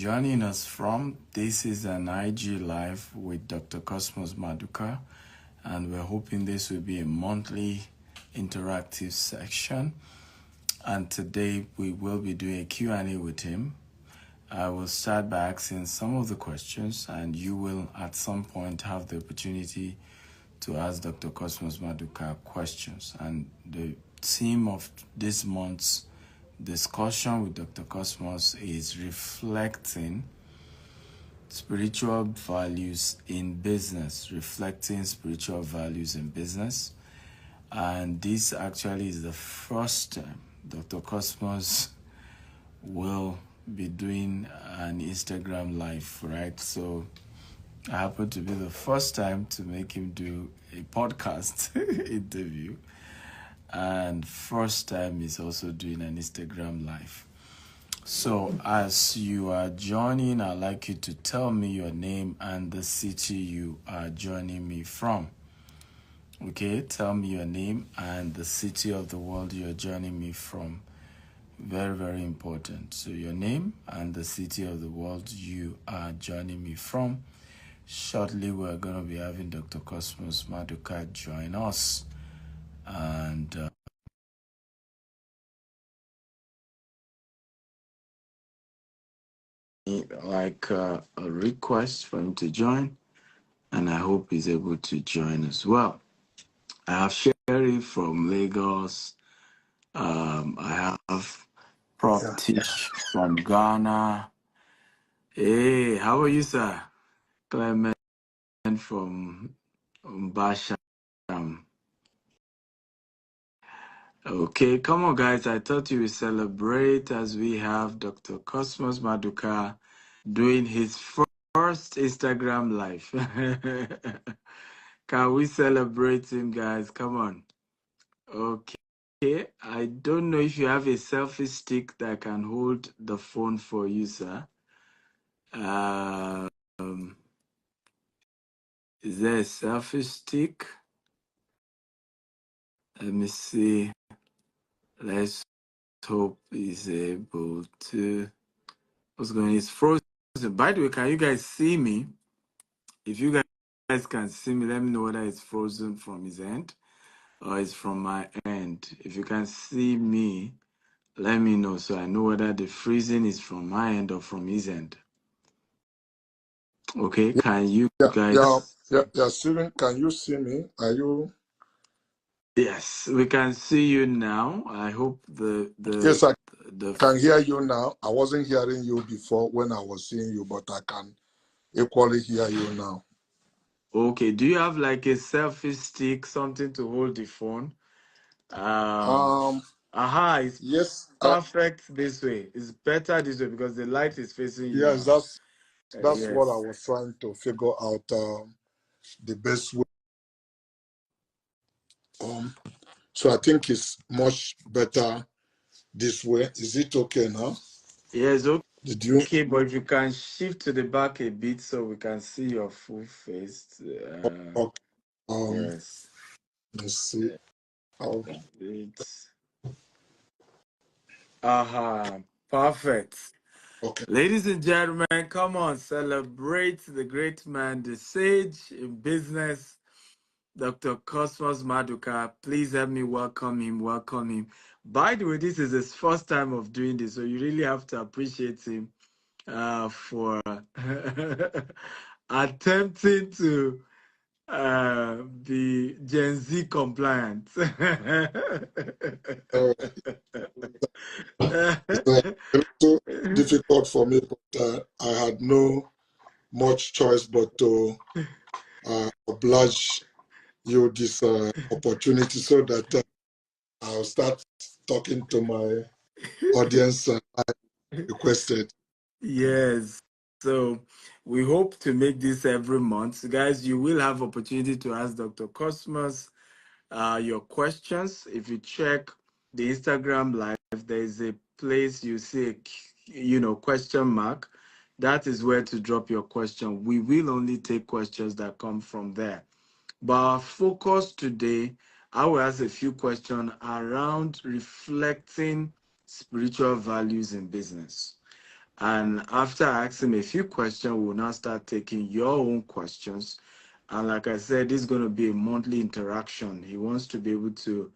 joining us from. This is an IG Live with Dr. Cosmas Maduka, and we're hoping this will be a monthly interactive section. And today we will be doing a Q&A with him. I will start by asking some of the questions, and you will at some point have the opportunity to ask Dr. Cosmas Maduka questions. And the theme of this month's discussion with Dr. Cosmos is reflecting spiritual values in business, And this actually is the first time Dr. Cosmos will be doing an Instagram live, right? So I happen to be the first time to make him do a podcast interview. And first time he's also doing an Instagram live. So as you are joining, I'd like you to tell me your name and the city you are joining me from. Okay, tell me your name and the city of the world you're joining me from. Very, very important. So your name and the city of the world you are joining me from. Shortly, we're going to be having Dr. Cosmas Maduka join us. And a request for him to join, and I hope he's able to join as well. I have Sherry from Lagos. I have Prof. Tish from Ghana. Hey, how are you, sir? Clement from Basham. Okay, come on, guys. I thought you would celebrate as we have Dr. Cosmas Maduka doing his first Instagram live. Can we celebrate him, guys? Come on. Okay. I don't know if you have a selfie stick that can hold the phone for you, sir. Is there a selfie stick? Let me see. Let's hope he's able to. What's going on? It's frozen. By the way, can you guys see me? If you guys can see me, let me know whether it's frozen from his end or it's from my end. If you can see me, let me know so I know whether the freezing is from my end or from his end. Okay, can you guys? Yeah, Steven, can you see me? Are you? Yes, we can see you now. I hope Yes, I can hear you now. I wasn't hearing you before when I was seeing you, but I can equally hear you now. Okay, do you have like a selfie stick, something to hold the phone? It's yes, perfect this way. It's better this way because the light is facing you. Yes, now. that's Yes. what I was trying to figure out the best way. So I think it's much better this way. Is it okay now? Yes, okay. Did you? Okay, but if you can shift to the back a bit so we can see your full face. Okay. Yes. Let's see. Perfect. Okay. Ladies and gentlemen, come on, celebrate the great man, the sage in business, Dr. Cosmas Maduka. Please help me welcome him. Welcome him. By the way, this is his first time of doing this, so you really have to appreciate him for attempting to be Gen Z compliant. It's difficult for me, but I had no much choice but to oblige you this opportunity so that I'll start talking to my audience I requested. Yes. So we hope to make this every month. So guys, you will have opportunity to ask Dr. Cosmos your questions. If you check the Instagram live, there is a place you see a question mark. That is where to drop your question. We will only take questions that come from there. But our focus today, I will ask a few questions around reflecting spiritual values in business. And after I ask him a few questions, we'll now start taking your own questions. And like I said, this is going to be a monthly interaction. He wants to be able to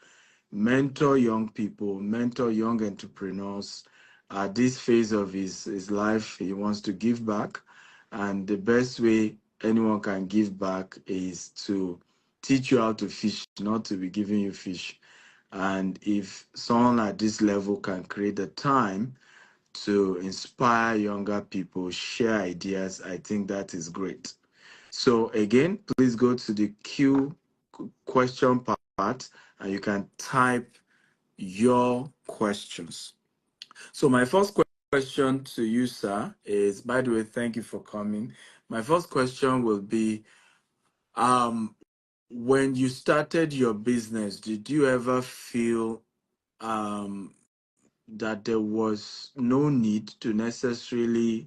mentor young people, mentor young entrepreneurs. At this phase of his life, he wants to give back. And the best way anyone can give back is to teach you how to fish, not to be giving you fish. And if someone at this level can create the time to inspire younger people, share ideas, I think that is great. So again, please go to the Q question part and you can type your questions. So my first question to you, sir, is, by the way, thank you for coming. My first question will be, um, when you started your business, did you ever feel um, that there was no need to necessarily,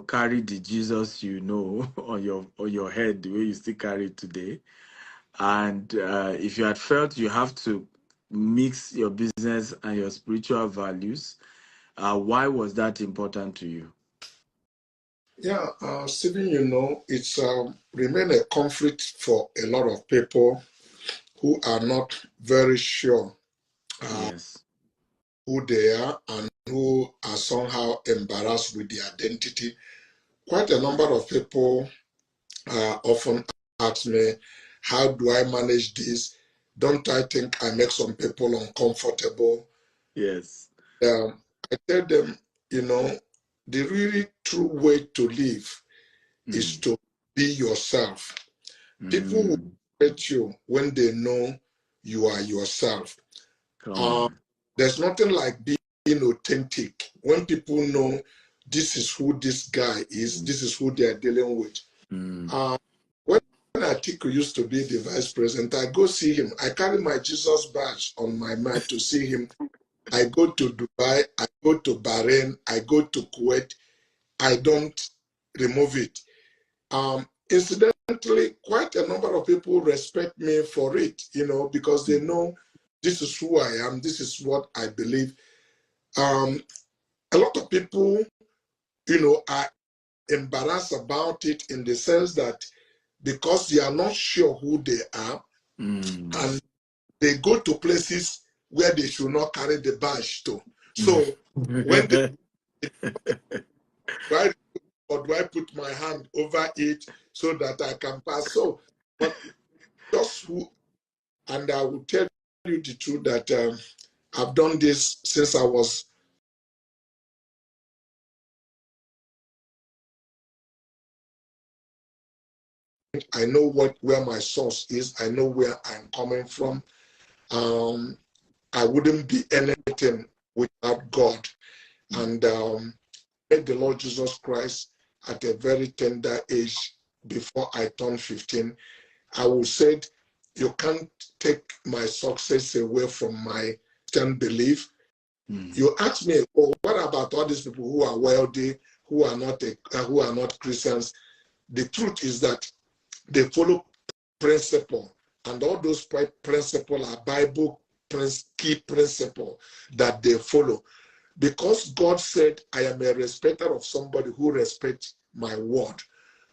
carry the Jesus, on your head the way you still carry it today? And if you had felt you have to mix your business and your spiritual values, why was that important to you? Yeah, Stephen, it's remain a conflict for a lot of people who are not very sure Yes. who they are and who are somehow embarrassed with their identity. Quite a number of people often ask me, how do I manage this? Don't I think I make some people uncomfortable? Yes. I tell them, the really true way to live is Mm. to be yourself. People will Mm. respect you when they know you are yourself. Come Uh, on. there's nothing like being authentic. When people know this is who this guy is, this is who they're dealing with. Mm. Uh, when Atiku used to be the vice president, I go see him. I carry my Jesus badge on my mat to see him. I go to Dubai, I go to Bahrain, I go to Kuwait. I don't remove it. Incidentally, quite a number of people respect me for it, because they know this is who I am, this is what I believe. A lot of people, are embarrassed about it in the sense that because they are not sure who they are, Mm. and they go to places where they should not carry the badge to. Mm. So when they try, or do I put my hand over it so that I can pass? So, but just who, and I will tell you the truth that I've done this since I was. I know where my source is. I know where I'm coming from. Um, I wouldn't be anything without God. And met the Lord Jesus Christ at a very tender age before I turned 15. I will say, you can't take my success away from my Christian belief. Mm. You ask me, oh, what about all these people who are wealthy, who are not Christians? The truth is that they follow principle, and all those principles are Bible key principle that they follow. Because God said, I am a respecter of somebody who respects my word.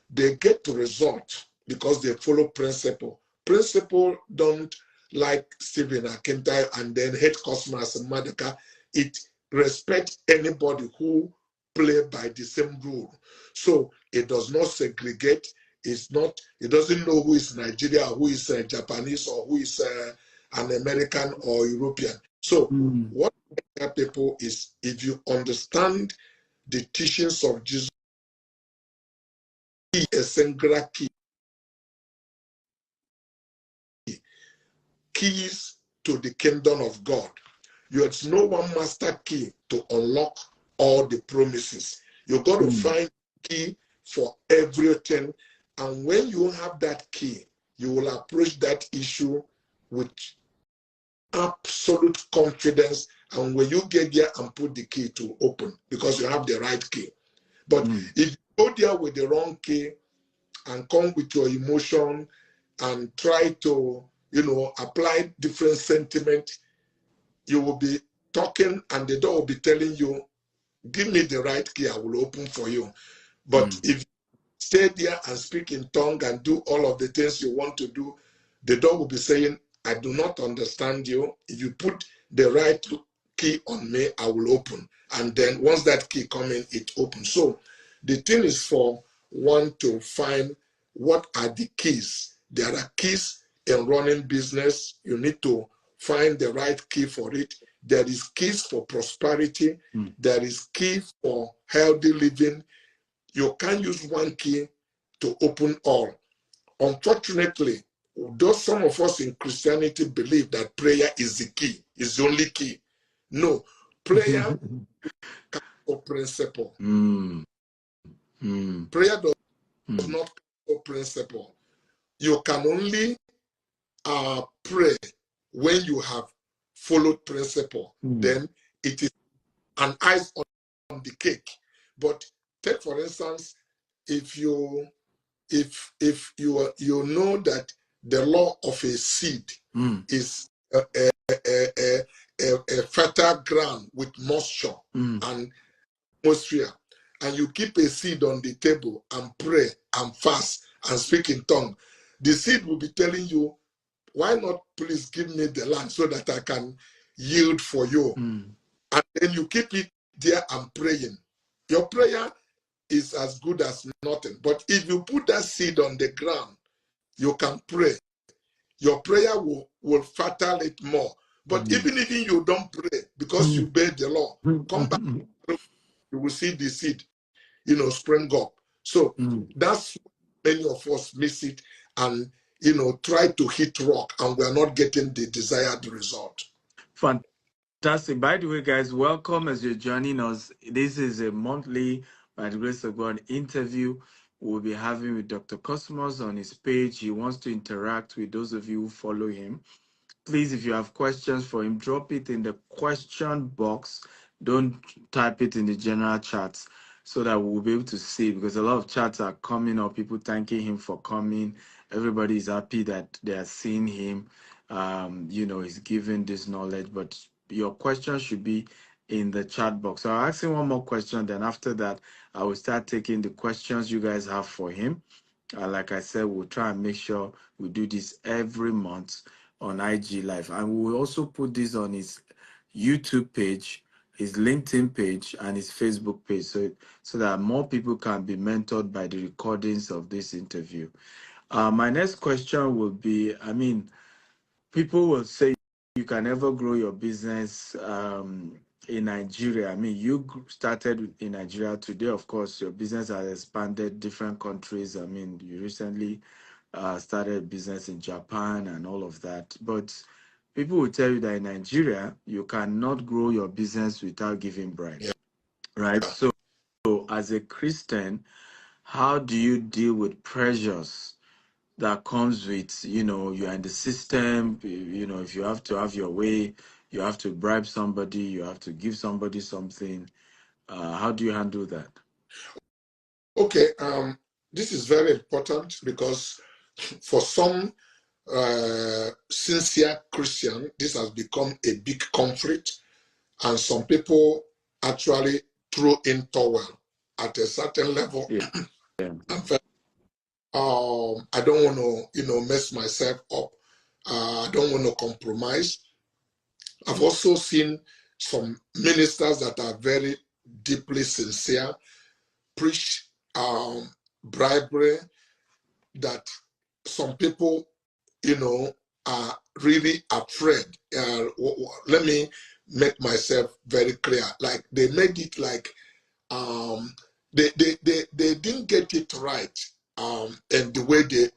They get to result because they follow principle. Principle don't like Stephen Akintayo and then hate Cosmas Maduka. It respects anybody who play by the same rule. So it does not segregate. It doesn't know who is Nigeria, who is Japanese, or who is an American or European. So Mm. what I tell people is, if you understand the teachings of Jesus, a singular keys to the kingdom of God. There's no one master key to unlock all the promises. You got to Mm. find key for everything. And when you have that key, you will approach that issue with absolute confidence. And when you get there and put the key to open, because you have the right key. But Mm. if you go there with the wrong key and come with your emotion and try to, apply different sentiment, you will be talking and the door will be telling you, give me the right key, I will open for you. But if you stay there and speak in tongue and do all of the things you want to do, the door will be saying, I do not understand you. If you put the right key on me, I will open. And then once that key comes in, it opens. So the thing is for one to find what are the keys. There are keys in running business. You need to find the right key for it. There is keys for prosperity. There is key for healthy living. You can't use one key to open all. Unfortunately, though some of us in Christianity believe that prayer is the key, is the only key. No, prayer is a principle. Prayer does not have a principle. You can only pray when you have followed principle. Then it is an ice on the cake. But take for instance, if you know that the law of a seed is a fertile ground with moisture and atmosphere, and you keep a seed on the table and pray and fast and speak in tongue, the seed will be telling you, why not please give me the land so that I can yield for you? And then you keep it there and praying. Your prayer is as good as nothing. But if you put that seed on the ground, you can pray. Your prayer will fertile it more. But even if you don't pray because you obey the law, come back, you will see the seed, spring up. So that's many of us miss it and, try to hit rock and we're not getting the desired result. Fantastic. By the way, guys, welcome as you're joining us. This is a monthly, by the grace of God, interview we'll be having with Dr. Cosmos on his page. He wants to interact with those of you who follow him. Please, if you have questions for him, drop it in the question box. Don't type it in the general chats so that we'll be able to see, because a lot of chats are coming up, people thanking him for coming. Everybody is happy that they are seeing him. He's giving this knowledge, but your question should be in the chat box. So I'll ask him one more question. Then after that, I will start taking the questions you guys have for him. Like I said, we'll try and make sure we do this every month on IG Live. And we will also put this on his YouTube page, his LinkedIn page, and his Facebook page, so that more people can be mentored by the recordings of this interview. My next question will be, people will say you can never grow your business in Nigeria. You started in Nigeria. Today, of course, your business has expanded different countries. You recently started a business in Japan and all of that. But people will tell you that in Nigeria, you cannot grow your business without giving bribes, right? So as a Christian, how do you deal with pressures that comes with, you're in the system, if you have to have your way, you have to bribe somebody, you have to give somebody something. How do you handle that? Okay, this is very important because for some sincere Christian, this has become a big conflict, and some people actually throw in towel at a certain level. Yeah. I don't want to, mess myself up. I don't want to compromise. I've also seen some ministers that are very deeply sincere preach bribery that some people, are really afraid. Let me make myself very clear. Like they made it like they didn't get it right and the way they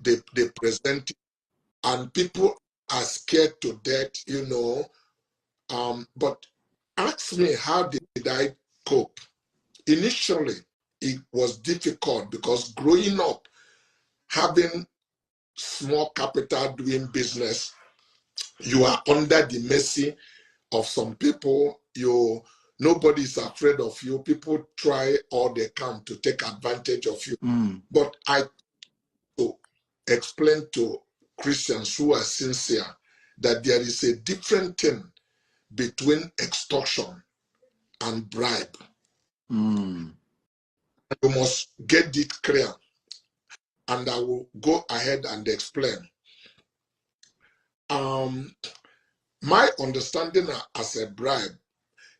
present it, and people are scared to death, but ask me, how did I cope? Initially it was difficult because growing up having small capital doing business, you are under the mercy of some people. Nobody is afraid of you. People try all they can to take advantage of you. But I to explain to Christians who are sincere that there is a different thing between extortion and bribe. Mm. You must get it clear. And I will go ahead and explain. My understanding as a bribe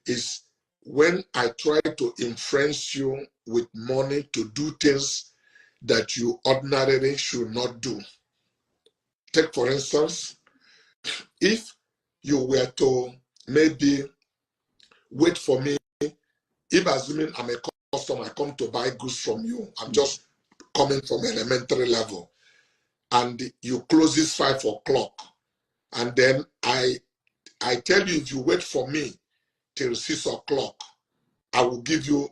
is when I try to influence you with money to do things that you ordinarily should not do. Take, for instance, if you were to maybe wait for me, if assuming I'm a customer, I come to buy goods from you, I'm just coming from elementary level, and you close this 5 o'clock, and then I tell you, if you wait for me till 6 o'clock, I will give you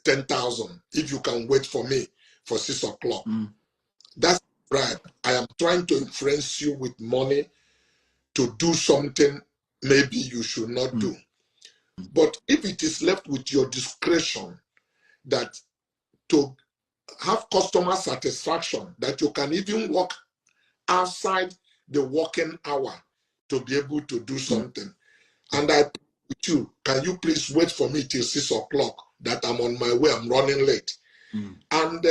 10,000 if you can wait for me for 6 o'clock. That's right. I am trying to influence you with money to do something maybe you should not do. But if it is left with your discretion, that to have customer satisfaction, that you can even work outside the working hour to be able to do something. And I with you, can you please wait for me till 6 o'clock, that I'm on my way, I'm running late. And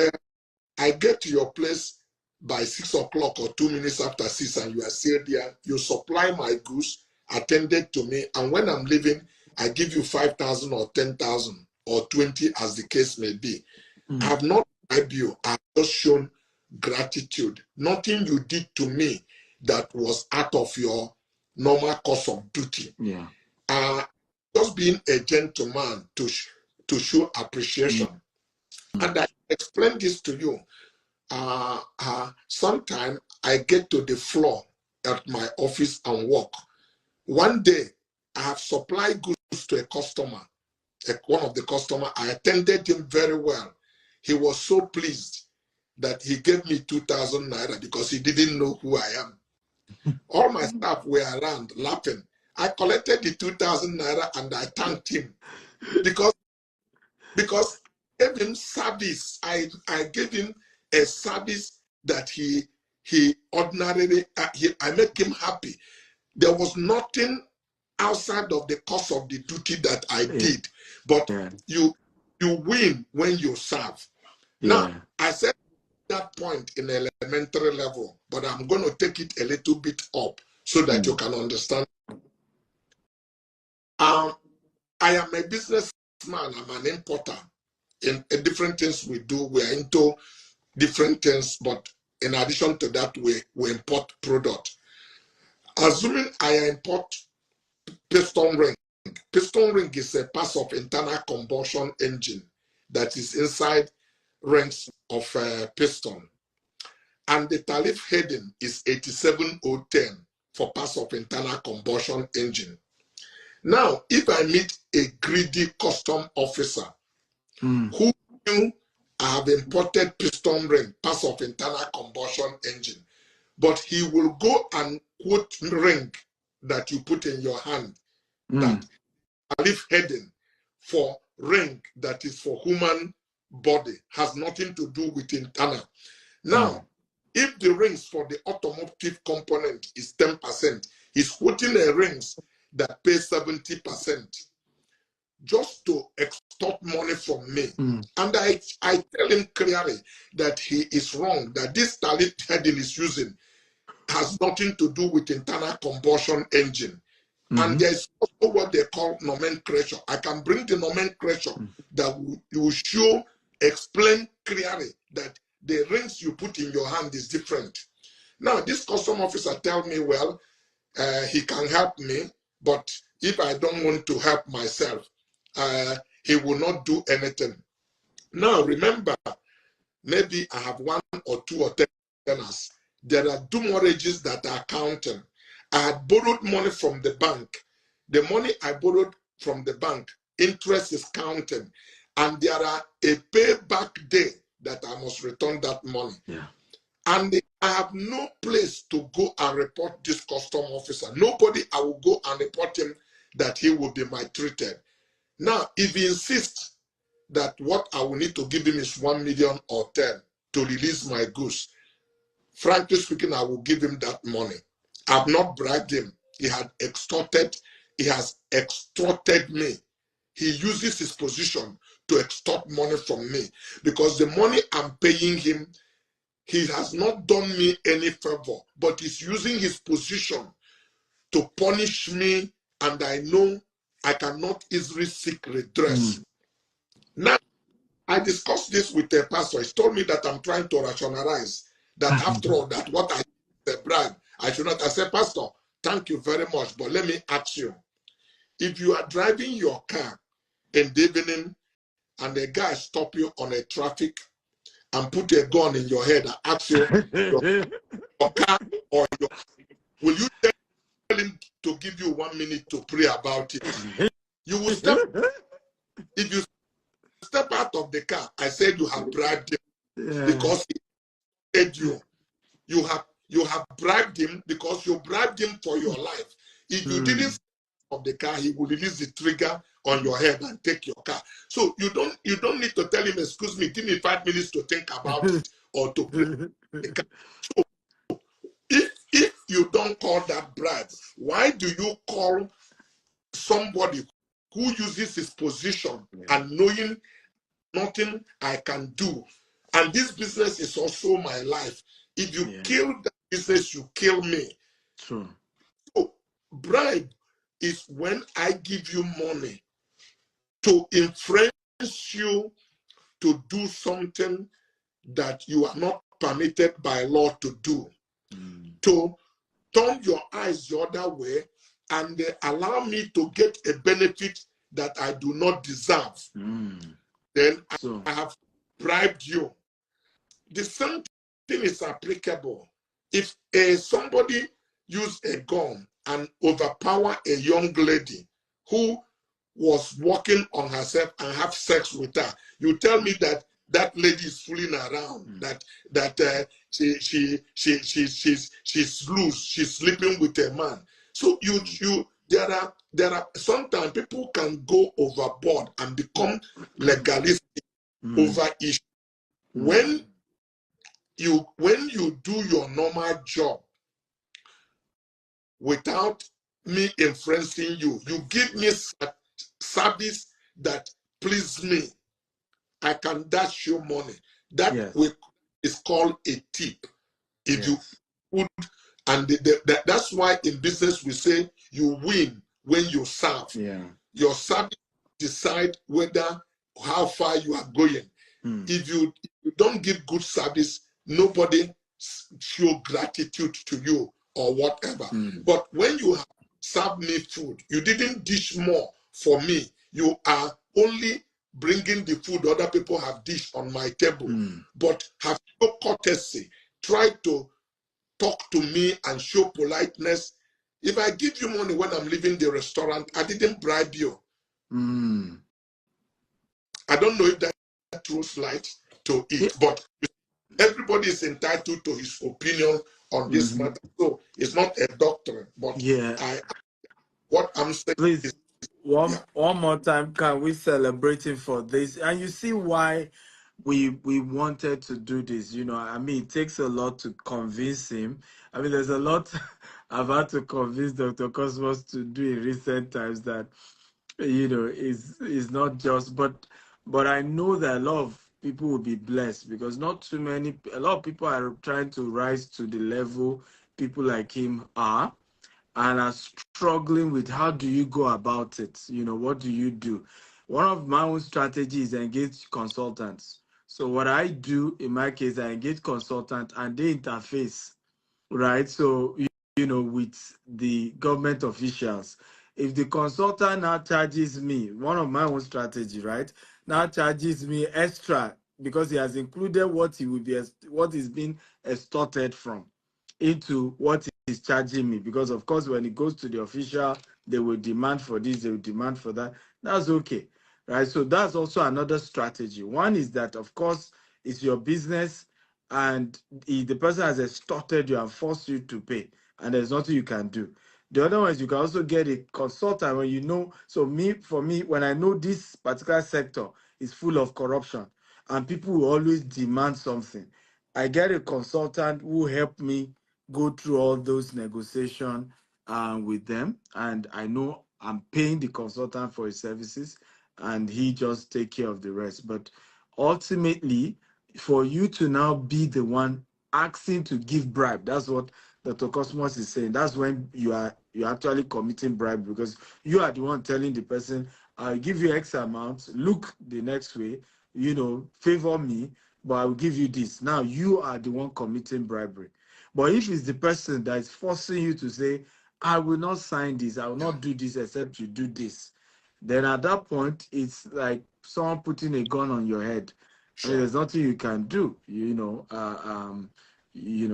I get to your place by 6 o'clock or 2 minutes after 6, and you are still there. You supply my goods, attended to me, and when I'm leaving, I give you 5,000 or 10,000 or 20, as the case may be. I have not bribed you. I have just shown gratitude. Nothing you did to me that was out of your normal course of duty. Yeah. Just being a gentleman to show appreciation. And I explain this to you. Sometimes I get to the floor at my office and work. One day, I have supplied goods to a customer, one of the customers. I attended him very well. He was so pleased that he gave me 2,000 naira because he didn't know who I am. All my staff were around laughing. I collected the 2,000 naira and I thanked him because I gave him service. I gave him a service that he ordinarily, I make him happy. There was nothing outside of the course of the duty that I did, but you win when you serve. Now, I said that point in elementary level, but I'm going to take it a little bit up so that you can understand. I am a businessman. I'm an importer. In different things we do, we are into different things, but in addition to that, we import product. Assuming I import piston ring. Piston ring is a part of internal combustion engine that is inside rings of piston. And the tariff heading is 87010 for parts of internal combustion engine. Now, if I meet a greedy custom officer who knew I have imported piston ring, parts of internal combustion engine, but he will go and quote ring that you put in your hand, that tariff heading for ring that is for human body, has nothing to do with internal. Now, if the rings for the automotive component is 10%, he's quoting a rings that pay 70%. Just to extort money from me. And I tell him clearly that he is wrong, that this tariff heading is using has nothing to do with internal combustion engine. And there's also what they call nomenclature. I can bring the nomenclature that will show, explain clearly that the rings you put in your hand is different. Now, this custom officer tell me, well, he can help me, but if I don't want to help myself, he will not do anything. Now, remember, maybe I have 1 or 2 or 10 tenants. There are demurrages that are counting. I had borrowed money from the bank. The money I borrowed from the bank, interest is counting. And there are a payback day that I must return that money. And I have no place to go and report this custom officer. Nobody I will go and report him that he will be maltreated. Now, if he insists that what I will need to give him is 1 million or 10 to release my goods, frankly speaking, I will give him that money. I've not bribed him. He has extorted me. He uses his position to extort money from me, because the money I'm paying him, he has not done me any favor, but he's using his position to punish me, and I know I cannot easily seek redress. Now, I discussed this with a pastor. He told me that I'm trying to rationalize that after all, that what I did, a bribe, I should not. I said, Pastor, thank you very much, but let me ask you, if you are driving your car in the evening and a guy stop you on a traffic and put a gun in your head and ask you your car or your, will you tell him to give you 1 minute to pray about it? You will step, if you step out of the car, I said you have bribed him because he paid you. You have bribed him because you bribed him for your life. If you didn't step out of the car, he will release the trigger on your head and take your car. So you don't need to tell him, excuse me, give me 5 minutes to think about it or to pray the car. So if you don't call that bribe, why do you call somebody who uses his position and knowing nothing I can do? And this business is also my life. If you kill that business, you kill me. True. So bribe is when I give you money to influence you to do something that you are not permitted by law to do, to turn your eyes the other way and allow me to get a benefit that I do not deserve. Then I have bribed you. The same thing is applicable. If somebody use a gun and overpower a young lady who was working on herself and have sex with her, you tell me that that lady is fooling around, that she's loose, she's sleeping with a man. So there are sometimes people can go overboard and become legalistic over issues. When you do your normal job without me influencing you, you give me service that please me, I can dash you money. That is called a tip. If you would, and that's why in business we say you win when you serve. Your service decide whether how far you are going. If you don't give good service, nobody show gratitude to you or whatever. But when you have served me food, you didn't dish more for me. You are only bringing the food other people have dished on my table, but have no courtesy. Try to talk to me and show politeness. If I give you money when I'm leaving the restaurant, I didn't bribe you. I don't know if that throws light to it, but everybody is entitled to his opinion on this matter. So it's not a doctrine, but what I'm saying is, one more time, can we celebrate him for this? And you see why we wanted to do this. I mean, it takes a lot to convince him. I mean, there's a lot I've had to convince Dr. Cosmos to do in recent times that is not just, but I know that a lot of people will be blessed, because a lot of people are trying to rise to the level people like him are, and are struggling with how do you go about it? What do you do? One of my own strategies is engage consultants. So what I do in my case, I engage consultants and they interface, right? So, with the government officials. If the consultant now charges me, one of my own strategy, right, now charges me extra because he has included what is being extorted from into what he's charging me. Because of course, when it goes to the official, they will demand for this, they will demand for that. That's okay, right? So that's also another strategy. One is that, of course, it's your business, and the person has extorted you and forced you to pay, and there's nothing you can do. The other one is you can also get a consultant when for me, when I know this particular sector is full of corruption and people will always demand something, I get a consultant who help me go through all those negotiations with them, and I know I'm paying the consultant for his services, and he just take care of the rest. But ultimately, for you to now be the one asking to give bribe, that's what Dr. Cosmos is saying. That's when you're actually committing bribe, because you are the one telling the person, I'll give you X amount, look the next way, favor me, but I'll give you this. Now you are the one committing bribery. But if it's the person that is forcing you to say, I will not sign this, I will not do this except you do this, then at that point, it's like someone putting a gun on your head. I mean, Sure. there's nothing you can do,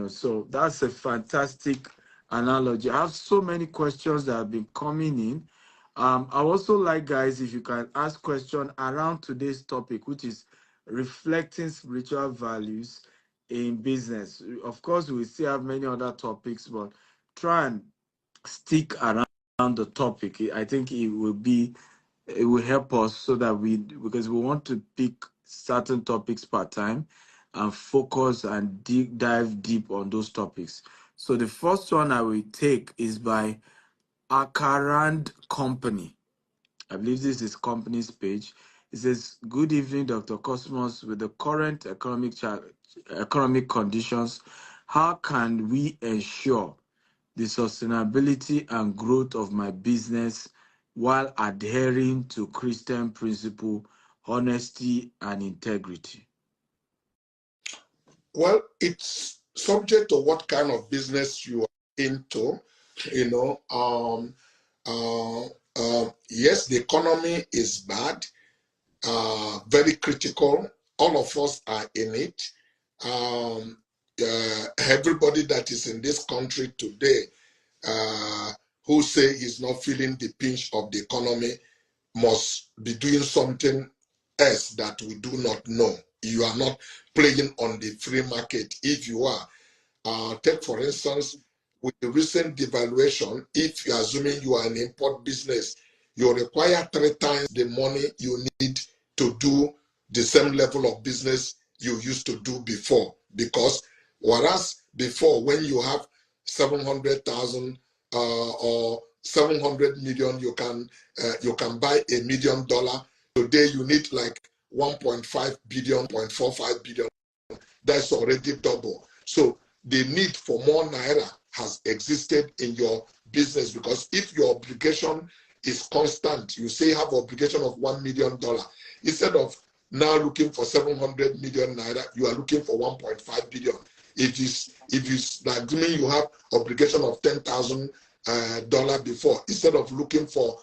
so that's a fantastic analogy. I have so many questions that have been coming in. I also like, guys, if you can ask questions around today's topic, which is reflecting spiritual values in business. Of course, we still have many other topics, but try and stick around the topic. I think it will help us so that because we want to pick certain topics per time and focus and dive deep on those topics. So the first one I will take is by Akarand Company. I believe this is company's page. It says, "Good evening, Dr. Cosmos. With the current economic conditions, how can we ensure the sustainability and growth of my business while adhering to Christian principle, honesty, and integrity?" Well, it's subject to what kind of business you are into. You know, yes, the economy is bad, very critical. All of us are in it. Everybody that is in this country today who say he's not feeling the pinch of the economy must be doing something else that we do not know. You are not playing on the free market. If you are, take for instance, with the recent devaluation, if you're assuming you are an import business, you require 3 times the money you need to do the same level of business you used to do before. Because whereas before, when you have 700,000 or 700 million, you can buy $1 million. Today you need like 1.5 billion, 0.45 billion. That's already double. So the need for more naira has existed in your business, because if your obligation is constant, you say you have obligation of $1 million, instead of now looking for 700 million naira, you are looking for 1.5 billion. If it's like mean you have obligation of $10,000 before, instead of looking for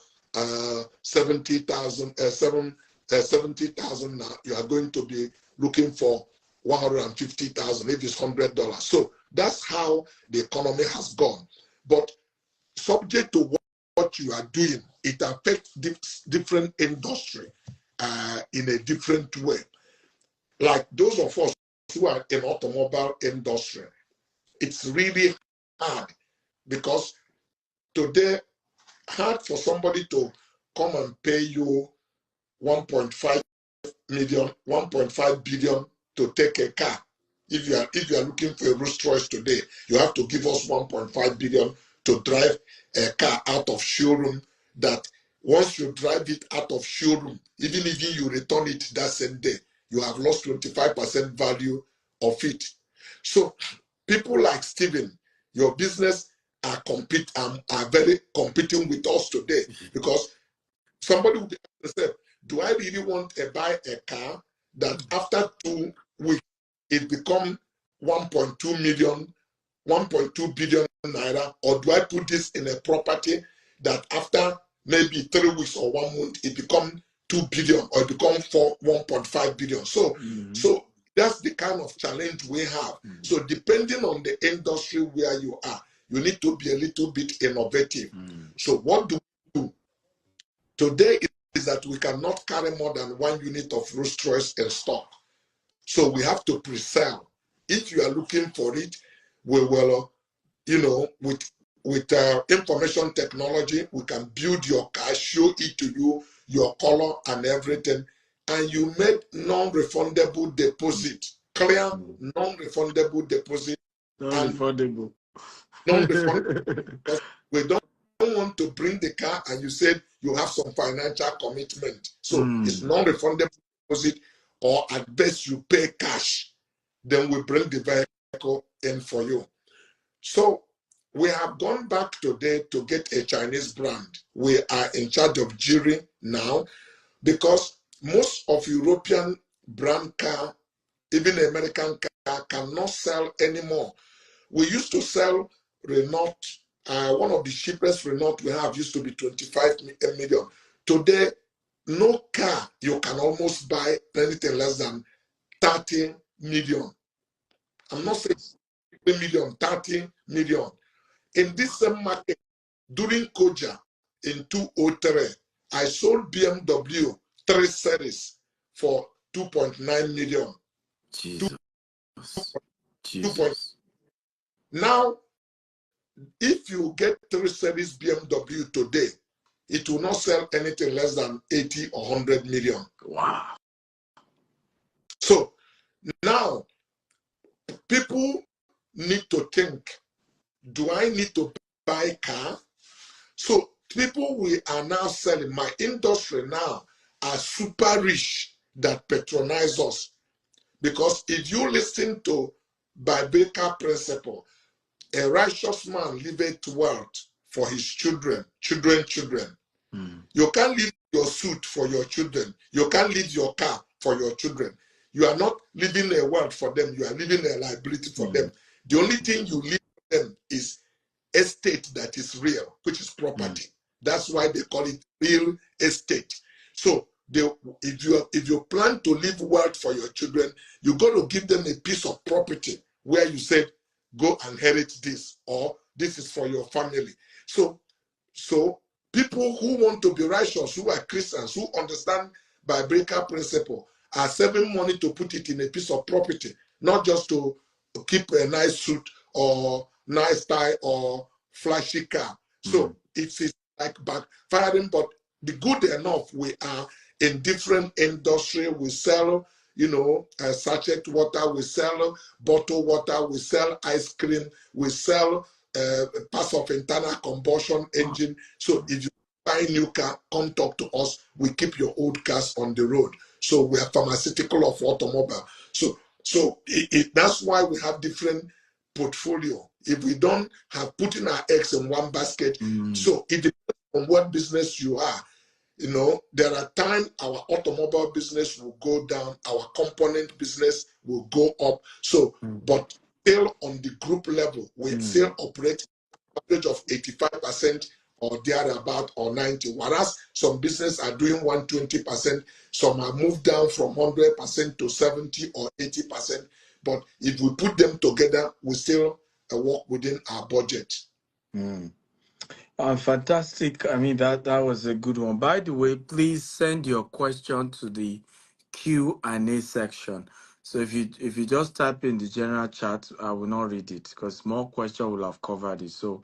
70,000 now, you are going to be looking for 150,000 if it's $100. So that's how the economy has gone. But subject to what you are doing, it affects different industry in a different way. Like those of us who are in automobile industry, it's really hard, because today, hard for somebody to come and pay you 1.5 million, 1.5 billion to take a car. If you are looking for a Rolls Royce today, you have to give us 1.5 billion to drive a car out of showroom, that once you drive it out of showroom, even if you return it that same day, you have lost 25% value of it. So people like Stephen, your business are very competing with us today, because somebody will be asking, do I really want to buy a car that after 2 weeks it become 1.2 million, 1.2 billion naira, or do I put this in a property that after maybe 3 weeks or 1 month it become 2 billion, or it become 1.5 billion? So that's the kind of challenge we have. So depending on the industry where you are, you need to be a little bit innovative. So what do we do today is that we cannot carry more than 1 unit of Rolls Royce in stock. So we have to pre-sell. If you are looking for it, we will, with information technology, we can build your car, show it to you, your color and everything, and you make non-refundable deposit, clear non-refundable deposit. Non-refundable. Non-refundable, because we don't want to bring the car and you said you have some financial commitment, so it's non-refundable deposit, or at best you pay cash, then we bring the vehicle in for you. So we have gone back today to get a Chinese brand. We are in charge of jury now, because most of European brand car, even American car, cannot sell anymore. We used to sell Renault. One of the cheapest Renault we have used to be 25 million. Today, no car you can almost buy anything less than 30 million. I'm not saying 50 million, 30 million. In this same market, during Koja in 2003, I sold BMW 3 Series for 2.9 million. Jesus. 2. Now, if you get 3 Series BMW today, it will not sell anything less than 80 or 100 million. Wow. So now, people need to think, do I need to buy a car? So people we are now selling, my industry now, are super rich that patronize us. Because if you listen to biblical principle, a righteous man liveth wealth for his children. You can't leave your suit for your children. You can't leave your car for your children. You are not leaving a wealth for them. You are leaving a liability for them. The only thing you leave for them is estate that is real, which is property. That's why they call it real estate. So if you plan to leave wealth for your children, you got to give them a piece of property where you said, go and inherit this, or this is for your family. So people who want to be righteous, who are Christians, who understand biblical principle, are saving money to put it in a piece of property, not just to keep a nice suit or nice tie or flashy car. So it's like backfiring, but the good enough, we are in different industry. We sell, sachet water, we sell bottled water, we sell ice cream, we sell parts of internal combustion engine. So if you buy a new car, come talk to us. We keep your old cars on the road. So we are pharmaceutical of automobile. So that's why we have different portfolio. If we don't have putting our eggs in one basket, so it depends on what business you are. There are times our automobile business will go down, our component business will go up. So, but still on the group level, we still operate average of 85% or thereabout, or 90. Whereas some business are doing 120%, some are moved down from 100% to 70 or 80%. But if we put them together, we still work within our budget. Fantastic. I mean, that was a good one. By the way, please send your question to the Q&A section. So if you just type in the general chat, I will not read it because more questions will have covered it. So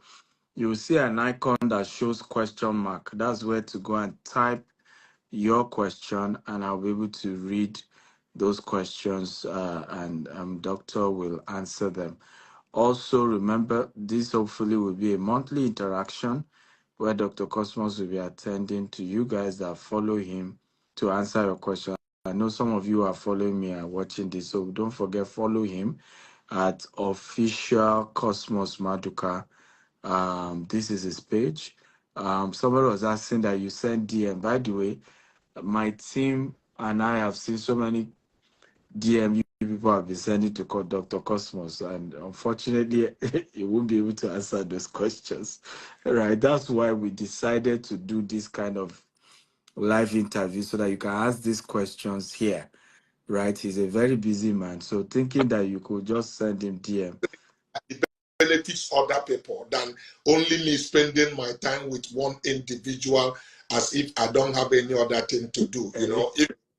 you will see an icon that shows question mark. That's where to go and type your question, and I'll be able to read those questions, and Doctor will answer them. Also, remember, this hopefully will be a monthly interaction where Dr. Cosmos will be attending to you guys that follow him to answer your question. I know some of you are following me and watching this, so don't forget, follow him at official Cosmos Maduka. This is his page. Somebody was asking that you send DM. By the way, my team and I have seen so many DM people have been sending to Dr. Cosmos, and unfortunately, he won't be able to answer those questions. Right? That's why we decided to do this kind of live interview so that you can ask these questions here. Right? He's a very busy man, so thinking that you could just send him DM. It benefits other people than only me spending my time with one individual as if I don't have any other thing to do.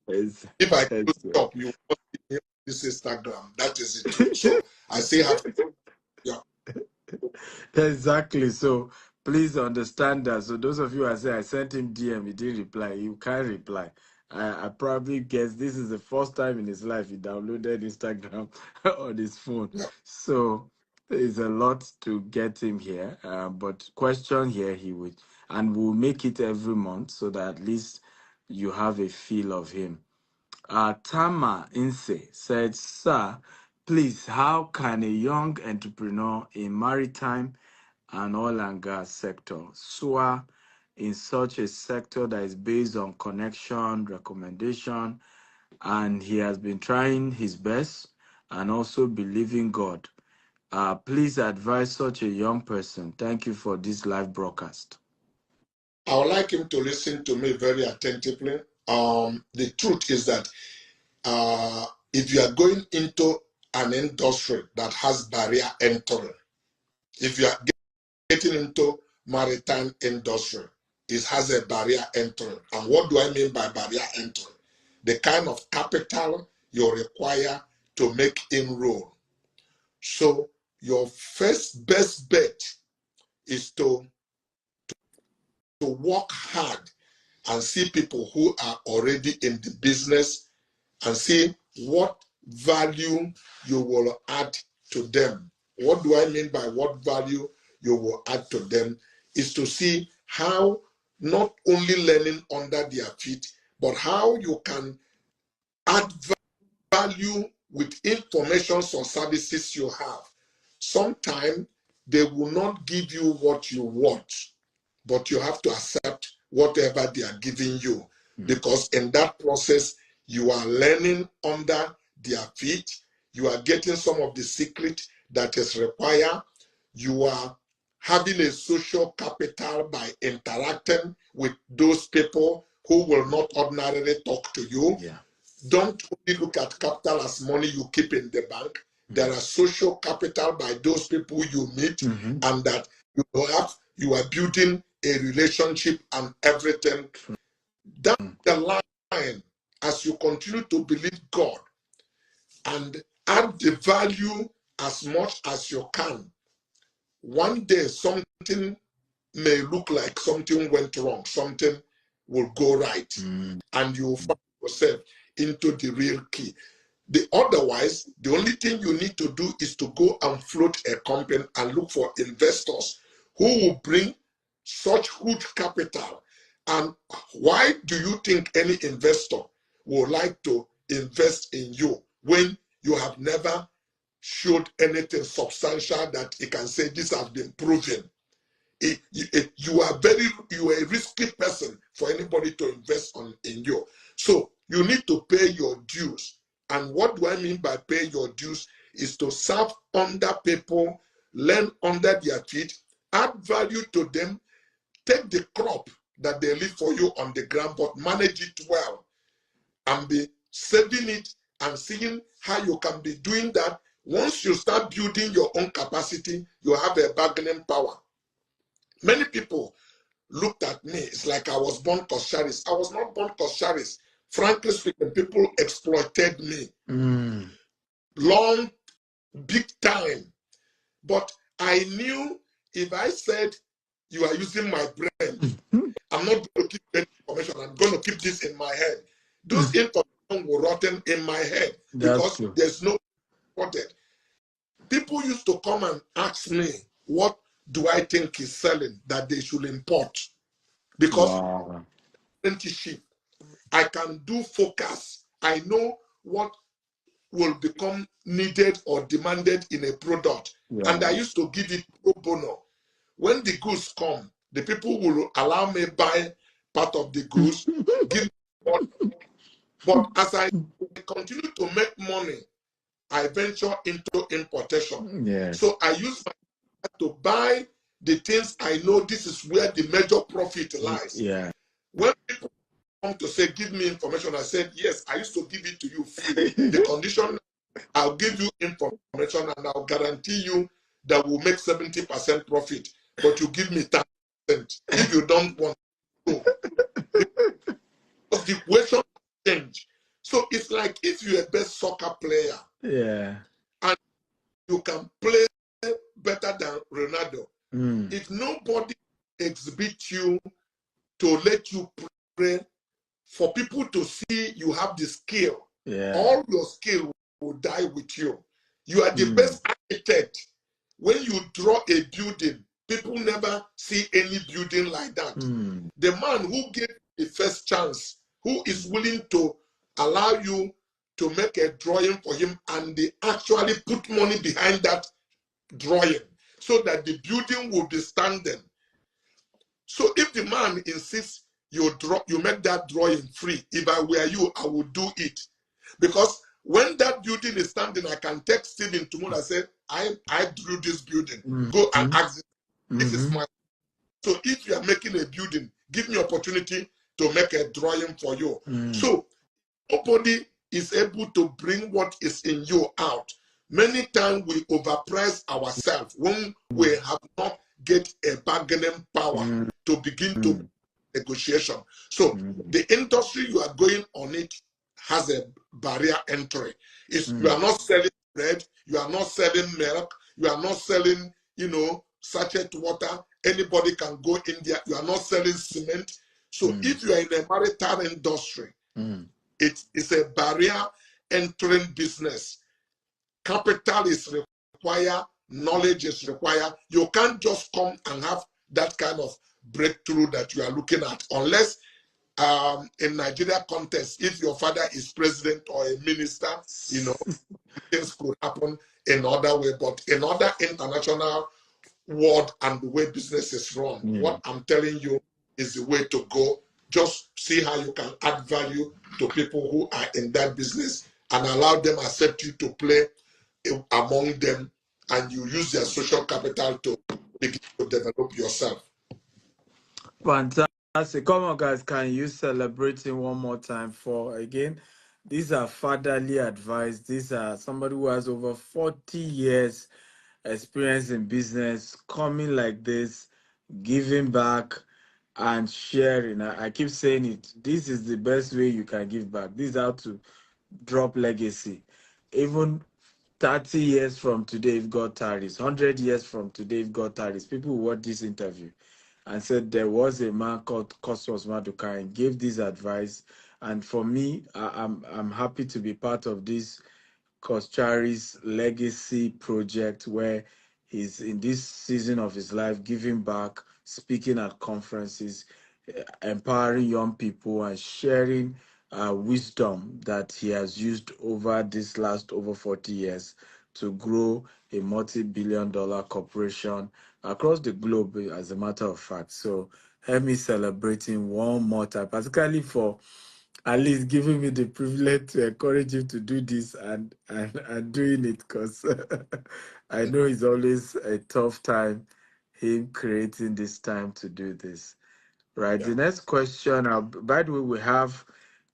If I could stop, you want me on this Instagram. That is the truth. So I still have to, yeah. Exactly. So please understand that. So those of you who say I sent him DM, he didn't reply. You can't reply. I probably guess this is the first time in his life he downloaded Instagram on his phone. Yeah. So There's a lot to get him here, but question here he would, and we'll make it every month so that at least you have a feel of him. Tama Inse said, "Sir, please, how can a young entrepreneur in maritime and oil and gas sector soar in such a sector that is based on connection, recommendation, and he has been trying his best and also believing God? Please advise such a young person. Thank you for this live broadcast." I would like him to listen to me very attentively. The truth is that if you are going into an industry that has barrier entry, if you are getting into maritime industry, it has a barrier entry. And what do I mean by barrier entry? The kind of capital you require to make inroad. So your first best bet is to work hard and see people who are already in the business and see what value you will add to them. What do I mean by what value you will add to them? Is to see how not only learning under their feet, but how you can add value with information or services you have. Sometimes they will not give you what you want, but you have to accept whatever they are giving you, because in that process you are learning under their feet. You are getting some of the secret that is required. You are having a social capital by interacting with those people who will not ordinarily talk to you. Yeah. Don't only look at capital as money you keep in the bank. There are social capital by those people you meet, and that you are building a relationship and everything. That's the line. As you continue to believe God and add the value as much as you can, one day something may look like something went wrong, something will go right, and you'll find yourself into the real key. Otherwise, the only thing you need to do is to go and float a company and look for investors who will bring such huge capital. And why do you think any investor would like to invest in you when you have never showed anything substantial that he can say this has been proven? You are a risky person for anybody to invest in you. So you need to pay your dues. And what do I mean by pay your dues? Is to serve under people, learn under their feet, add value to them, take the crop that they leave for you on the ground, but manage it well, and be saving it and seeing how you can be doing that. Once you start building your own capacity, you have a bargaining power. Many people looked at me. It's like I was born Kosharis. I was not born Kosharis. Frankly speaking, people exploited me. Long, big time. But I knew if I said, you are using my brain, I'm not going to keep any information. I'm going to keep this in my head. Those information were rotten in my head because there's no wanted. People used to come and ask me, what do I think is selling that they should import? Because apprenticeship, I can do focus. I know what will become needed or demanded in a product. And I used to give it pro bono. When the goods come, the people will allow me buy part of the goods, give me what. But as I continue to make money, I venture into importation. So I use my to buy the things I know this is where the major profit lies. When people come to say, give me information, I said, yes, I used to give it to you free. The condition, I'll give you information and I'll guarantee you that we'll make 70% profit, but you give me 10%. If you don't want to, because the equation change. So it's like if you're a best soccer player, and you can play better than Ronaldo. If nobody exhibits you to let you play, for people to see you have the skill, all your skill will die with you. You are the best architect when you draw a building, people never see any building like that. The man who gave the first chance, who is willing to allow you to make a drawing for him, and they actually put money behind that drawing so that the building will be standing. So if the man insists you make that drawing free, if I were you, I would do it. Because when that building is standing, I can text Stephen tomorrow and say, I drew this building. Go and ask him. This is my. So if you are making a building, give me opportunity to make a drawing for you. So nobody is able to bring what is in you out. Many times we overprice ourselves when we have not get a bargaining power to begin to negotiation. So the industry you are going on it has a barrier entry. You are not selling bread, you are not selling milk, you are not selling, sachet water. Anybody can go in there. You are not selling cement. So if you are in the maritime industry, it is a barrier entering business. Capital is required, knowledge is required. You can't just come and have that kind of breakthrough that you are looking at unless in Nigeria context, if your father is president or a minister, things could happen in other way. But in other international world and the way business is run, what I'm telling you is the way to go. Just see how you can add value to people who are in that business and allow them accept you to play among them, and you use their social capital to begin to develop yourself. Fantastic. Come on, guys. Can you celebrate him one more time for again? These are fatherly advice. These are somebody who has over 40 years experience in business, coming like this, giving back and sharing. I keep saying it. This is the best way you can give back. This is how to drop legacy. Even 30 years from today, if God tarries, 100 years from today, if God tarries, people will watch this interview and said there was a man called Cosmas Maduka and gave this advice. And for me, I'm happy to be part of this Koschari's legacy project, where he's in this season of his life giving back, speaking at conferences, empowering young people and sharing wisdom that he has used over this last over 40 years to grow a multi-billion-dollar corporation across the globe, as a matter of fact. So help me celebrating one more time, particularly for at least giving me the privilege to encourage him to do this and doing it, because I know it's always a tough time, him creating this time to do this. Right. The next question, by the way, we have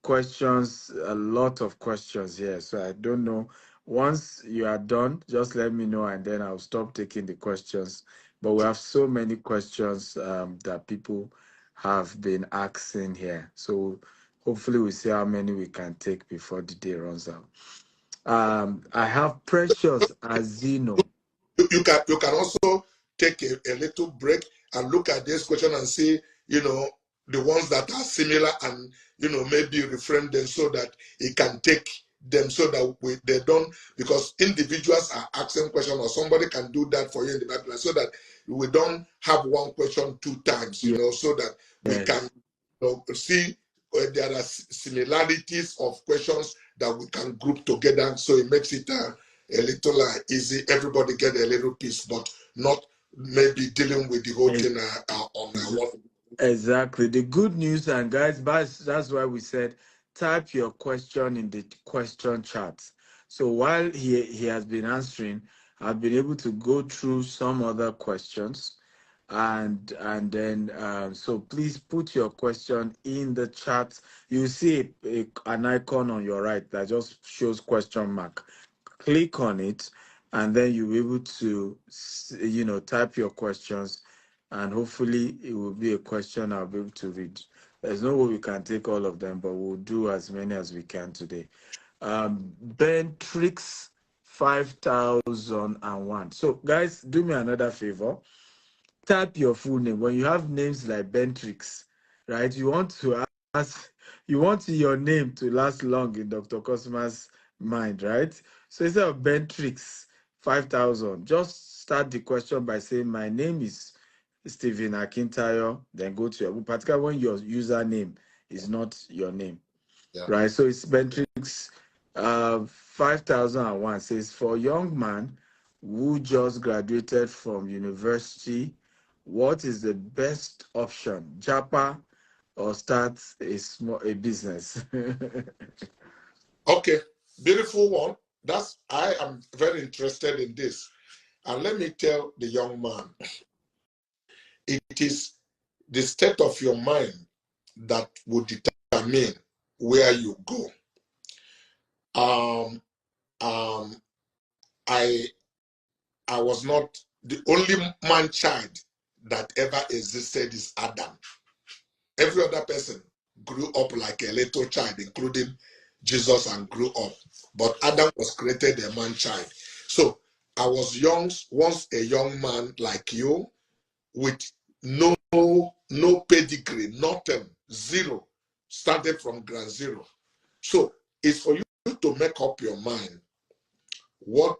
questions, a lot of questions here. So I don't know. Once you are done, just let me know and then I'll stop taking the questions. But we have so many questions that people have been asking here. So hopefully we'll see how many we can take before the day runs out. I have Precious Azino. You can also take a little break and look at this question and see, the ones that are similar, and maybe reframe them so that it can take them, so that they don't, because individuals are asking questions, or somebody can do that for you in the background, so that we don't have one question two times, so that we can see there are similarities of questions that we can group together, so it makes it a little easy. Everybody get a little piece, but not maybe dealing with the whole thing on one. Exactly. The good news, and guys, that's why we said type your question in the question chat. So while he has been answering, I've been able to go through some other questions, and then so please put your question in the chat. You see an icon on your right that just shows question mark. Click on it, and then you'll be able to type your questions, and hopefully it will be a question I'll be able to read. There's no way we can take all of them, but we'll do as many as we can today. Ben Tricks 5001. So guys, do me another favor. Type your full name. When you have names like Bentrix, right? You want your name to last long in Dr. Cosmas' mind, right? So instead of Bentrix 5,000. Just start the question by saying, my name is Stephen Akintayo. Then go to your, particularly when your username is not your name. Yeah. Right? So it's Bentrix 5001 says, for a young man who just graduated from university, what is the best option? Japa or start a business? Okay, beautiful one. I am very interested in this. And let me tell the young man, it is the state of your mind that will determine where you go. I was not the only man child that ever existed is Adam. Every other person grew up like a little child, including Jesus, and grew up. But Adam was created a man child. So I was once a young man like you, with no pedigree, nothing, zero, started from ground zero. So it's for you to make up your mind. What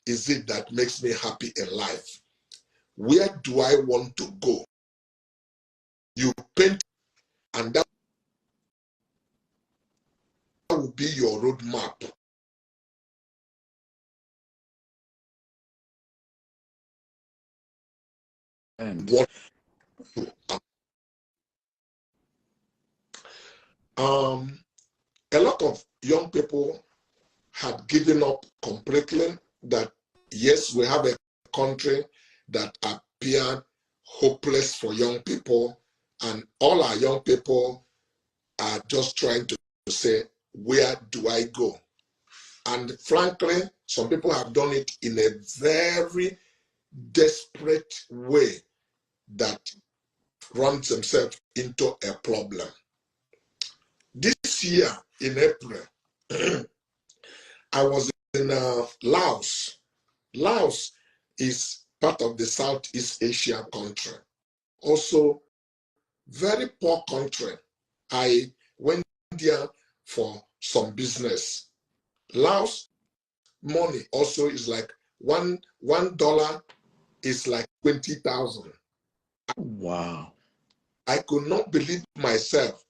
is it that makes me happy in life? Where do I want to go? You paint, and that will be your roadmap. And What a lot of young people had given up completely, that yes, we have a country that appeared hopeless for young people, and all our young people are just trying to say, where do I go? And frankly, some people have done it in a very desperate way that runs themselves into a problem. This year in April, I was in Laos. Laos is part of the Southeast Asia country. Also, very poor country. I went there for some business. Laos money also is like $1 is like 20,000. wow. I could not believe myself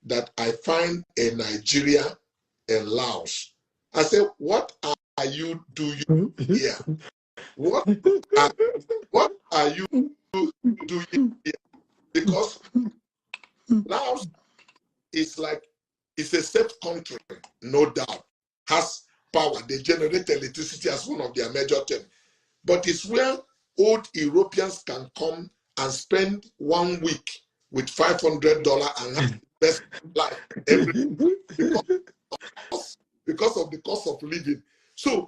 that I find a Nigeria in Laos. I said, what are you doing here? What are you doing here? Because Laos is like, it's a safe country, no doubt. Has power. They generate electricity as one of their major things. But it's where old Europeans can come and spend 1 week with $500 and have the best life every because of the cost of living. So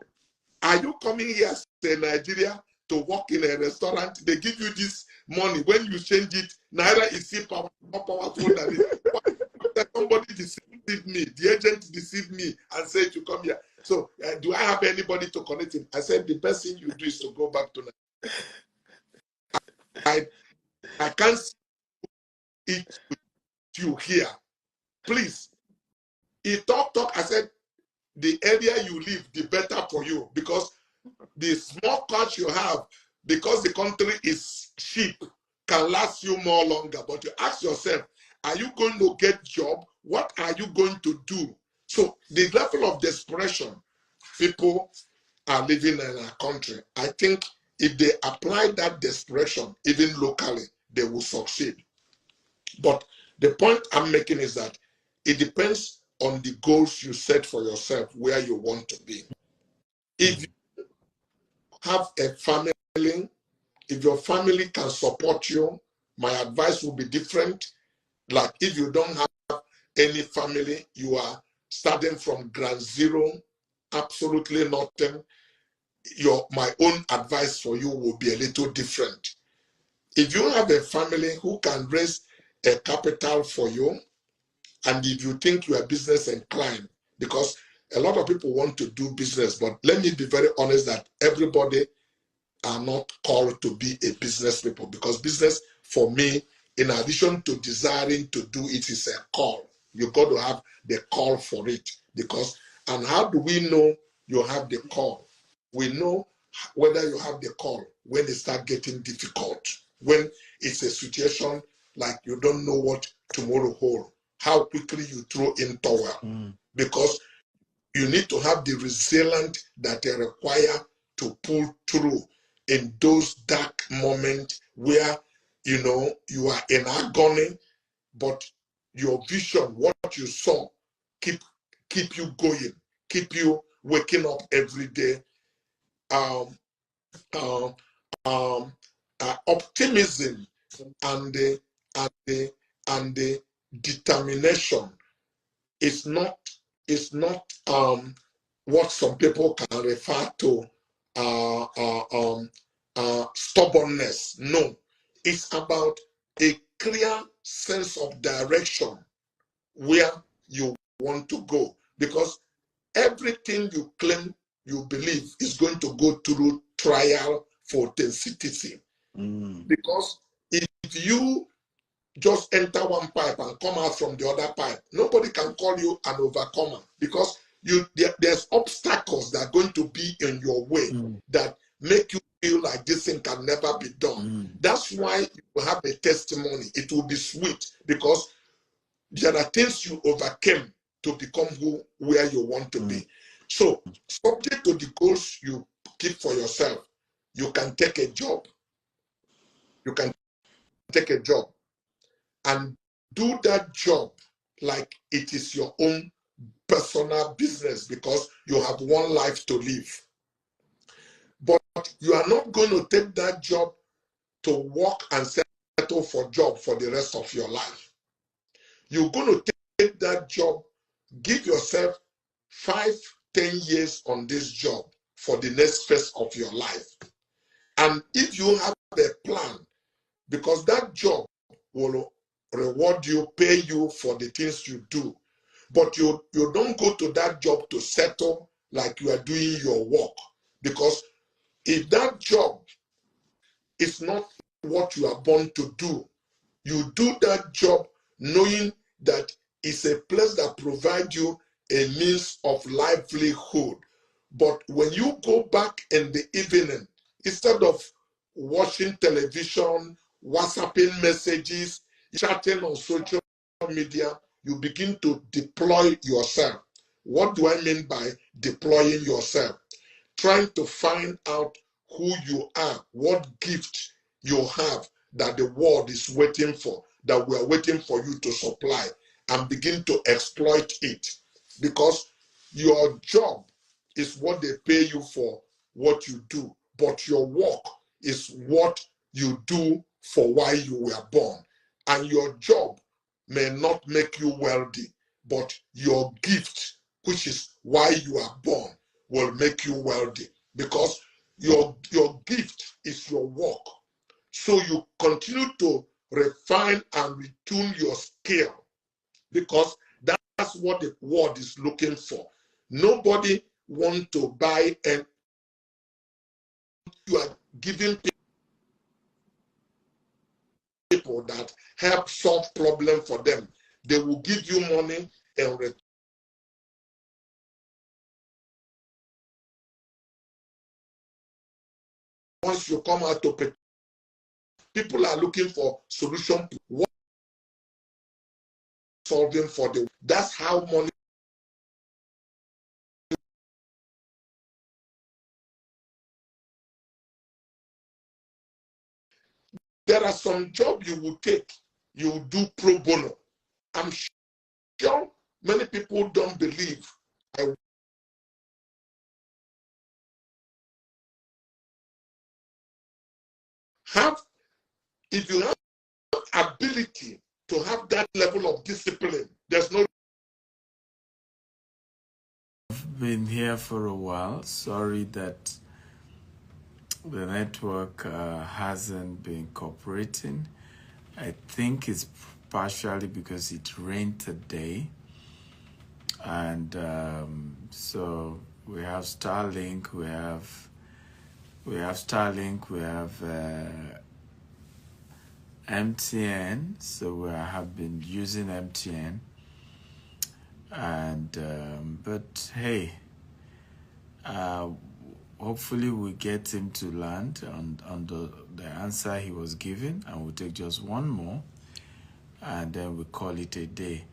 are you coming here to Nigeria to work in a restaurant? They give you this money. When you change it, Naira is still more powerful than it. Somebody deceived me. The agent deceived me and said you come here. So do I have anybody to connect him? I said the best thing you do is to go back to Nigeria. I can't see it with you here. Please. He talk. I said, the area you live, the better for you, because the small cash you have, because the country is cheap, can last you more longer. But you ask yourself, are you going to get job? What are you going to do? So the level of desperation people are living in our country, I think if they apply that desperation, even locally, they will succeed. But the point I'm making is that it depends on the goals you set for yourself, where you want to be. If you have a family, if your family can support you, my advice will be different. Like if you don't have any family, you are starting from ground zero, absolutely nothing. My own advice for you will be a little different. If you have a family who can raise a capital for you, and if you think you are business inclined, because a lot of people want to do business, but let me be very honest that everybody are not called to be a business people, because business for me, in addition to desiring to do it, is a call. You got to have the call for it, because, and how do we know you have the call? we know whether you have the call when it start getting difficult, when it's a situation like you don't know what tomorrow holds, how quickly you throw in towel, because you need to have the resilience that they require to pull through in those dark moments where, you know, you are in agony, but your vision, what you saw, keep you going, keep you waking up every day. Um, um, Optimism and the determination is not what some people can refer to stubbornness. No, it's about a clear sense of direction where you want to go, because everything you claim you believe is going to go through trial for authenticity. Because if you just enter one pipe and come out from the other pipe, nobody can call you an overcomer, because there's obstacles that are going to be in your way that make you feel like this thing can never be done. That's why you have a testimony. It will be sweet, because there are things you overcame to become where you want to be. So, subject to the goals you keep for yourself, you can take a job. You can take a job and do that job like it is your own personal business, because you have one life to live. But you are not going to take that job to work and settle for job for the rest of your life. You're going to take that job, give yourself 5-10 years on this job for the next phase of your life. And if you have a plan, because that job will reward you, pay you for the things you do, but you don't go to that job to settle like you are doing your work. Because if that job is not what you are born to do, you do that job knowing that it's a place that provides you a means of livelihood. But when you go back in the evening, instead of watching television, WhatsApping messages, chatting on social media, you begin to deploy yourself. What do I mean by deploying yourself? Trying to find out who you are, what gift you have that the world is waiting for, that we are waiting for you to supply, and begin to exploit it. Because your job is what they pay you for what you do, but your work is what you do for why you were born. And your job may not make you wealthy, but your gift, which is why you are born, will make you wealthy, because your gift is your work. So you continue to refine and retune your skill, because that's what the world is looking for. Nobody wants to buy, and you are giving people that help solve problem for them. They will give you money and once you come out to pay, people are looking for solution. What solving for them? That's how money. There are some jobs you will take, you will do pro bono. I'm sure many people don't believe I have. If you have ability to have that level of discipline, there's no. I've been here for a while. Sorry that the network hasn't been cooperating. I think it's partially because it rained today. And so we have Starlink, we have Starlink, we have MTN. So we have been using MTN. And but hey, hopefully we get him to land on the answer he was given, and we'll take just one more, and then we call it a day.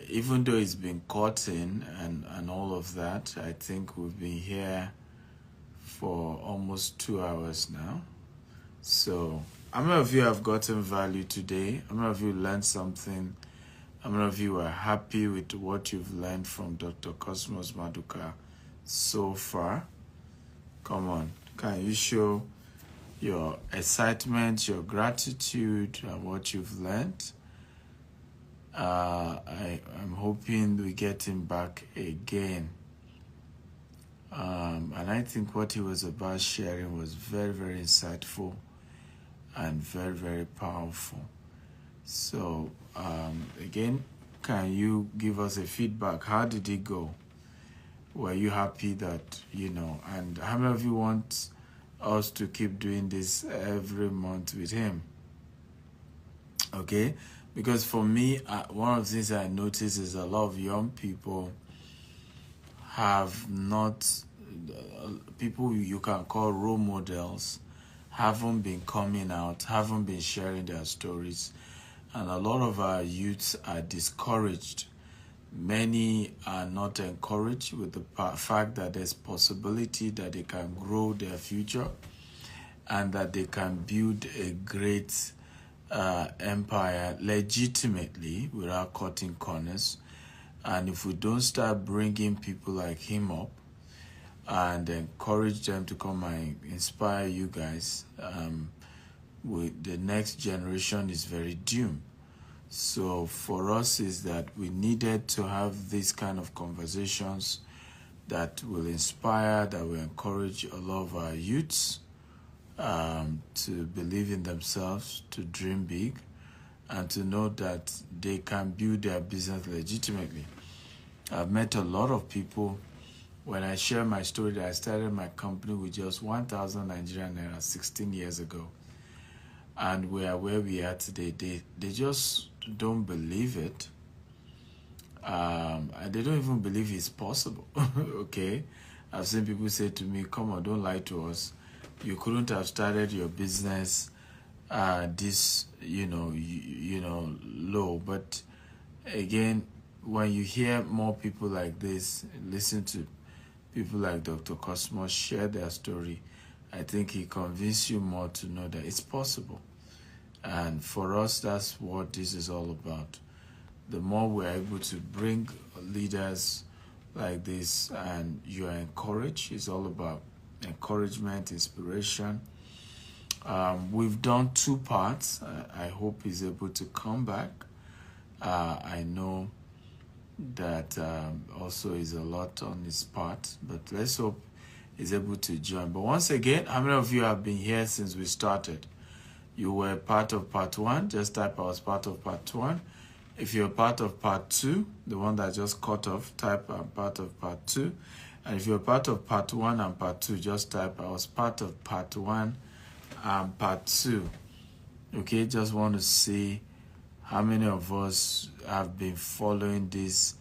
Even though it's been caught in and all of that, I think we've been here for almost 2 hours now. So how many of you have gotten value today? How many of you learned something? How many of you are happy with what you've learned from Dr. Cosmas Maduka so far? Come on, can you show your excitement, your gratitude, and what you've learned? I'm hoping we get him back again. And I think what he was about sharing was very, very insightful and very, very powerful. So, again, can you give us a feedback? How did it go? Were you happy that, and how many of you want us to keep doing this every month with him? Okay? Because for me, one of the things I notice is a lot of young people have not, people you can call role models, haven't been coming out, haven't been sharing their stories. And a lot of our youths are discouraged. Many are not encouraged with the fact that there's possibility that they can grow their future and that they can build a great empire legitimately without cutting corners. And if we don't start bringing people like him up and encourage them to come and inspire you guys, the next generation is very doomed. So for us is that we needed to have these kind of conversations that will inspire, that will encourage a lot of our youths to believe in themselves, to dream big, and to know that they can build their business legitimately. I've met a lot of people. When I share my story that I started my company with just 1,000 Nigerian naira 16 years ago, and we are where we are today, they just don't believe it. And they don't even believe it's possible. Okay? I've seen people say to me, come on, don't lie to us. You couldn't have started your business this, low. But again, when you hear more people like this, listen to people like Dr. Cosmos share their story, I think he convinced you more to know that it's possible. And for us, that's what this is all about. The more we're able to bring leaders like this and you are encouraged, it's all about encouragement, inspiration. We've done 2 parts. I hope he's able to come back. I know that also is a lot on his part, but let's hope he's able to join. But once again, how many of you have been here since we started? You were part of part 1, just type I was part of part 1. If you're part of part 2, the one that just cut off, type I'm part of part 2. And if you're part of part 1 and part 2, just type I was part of part 1 and part 2. Okay, just want to see how many of us have been following this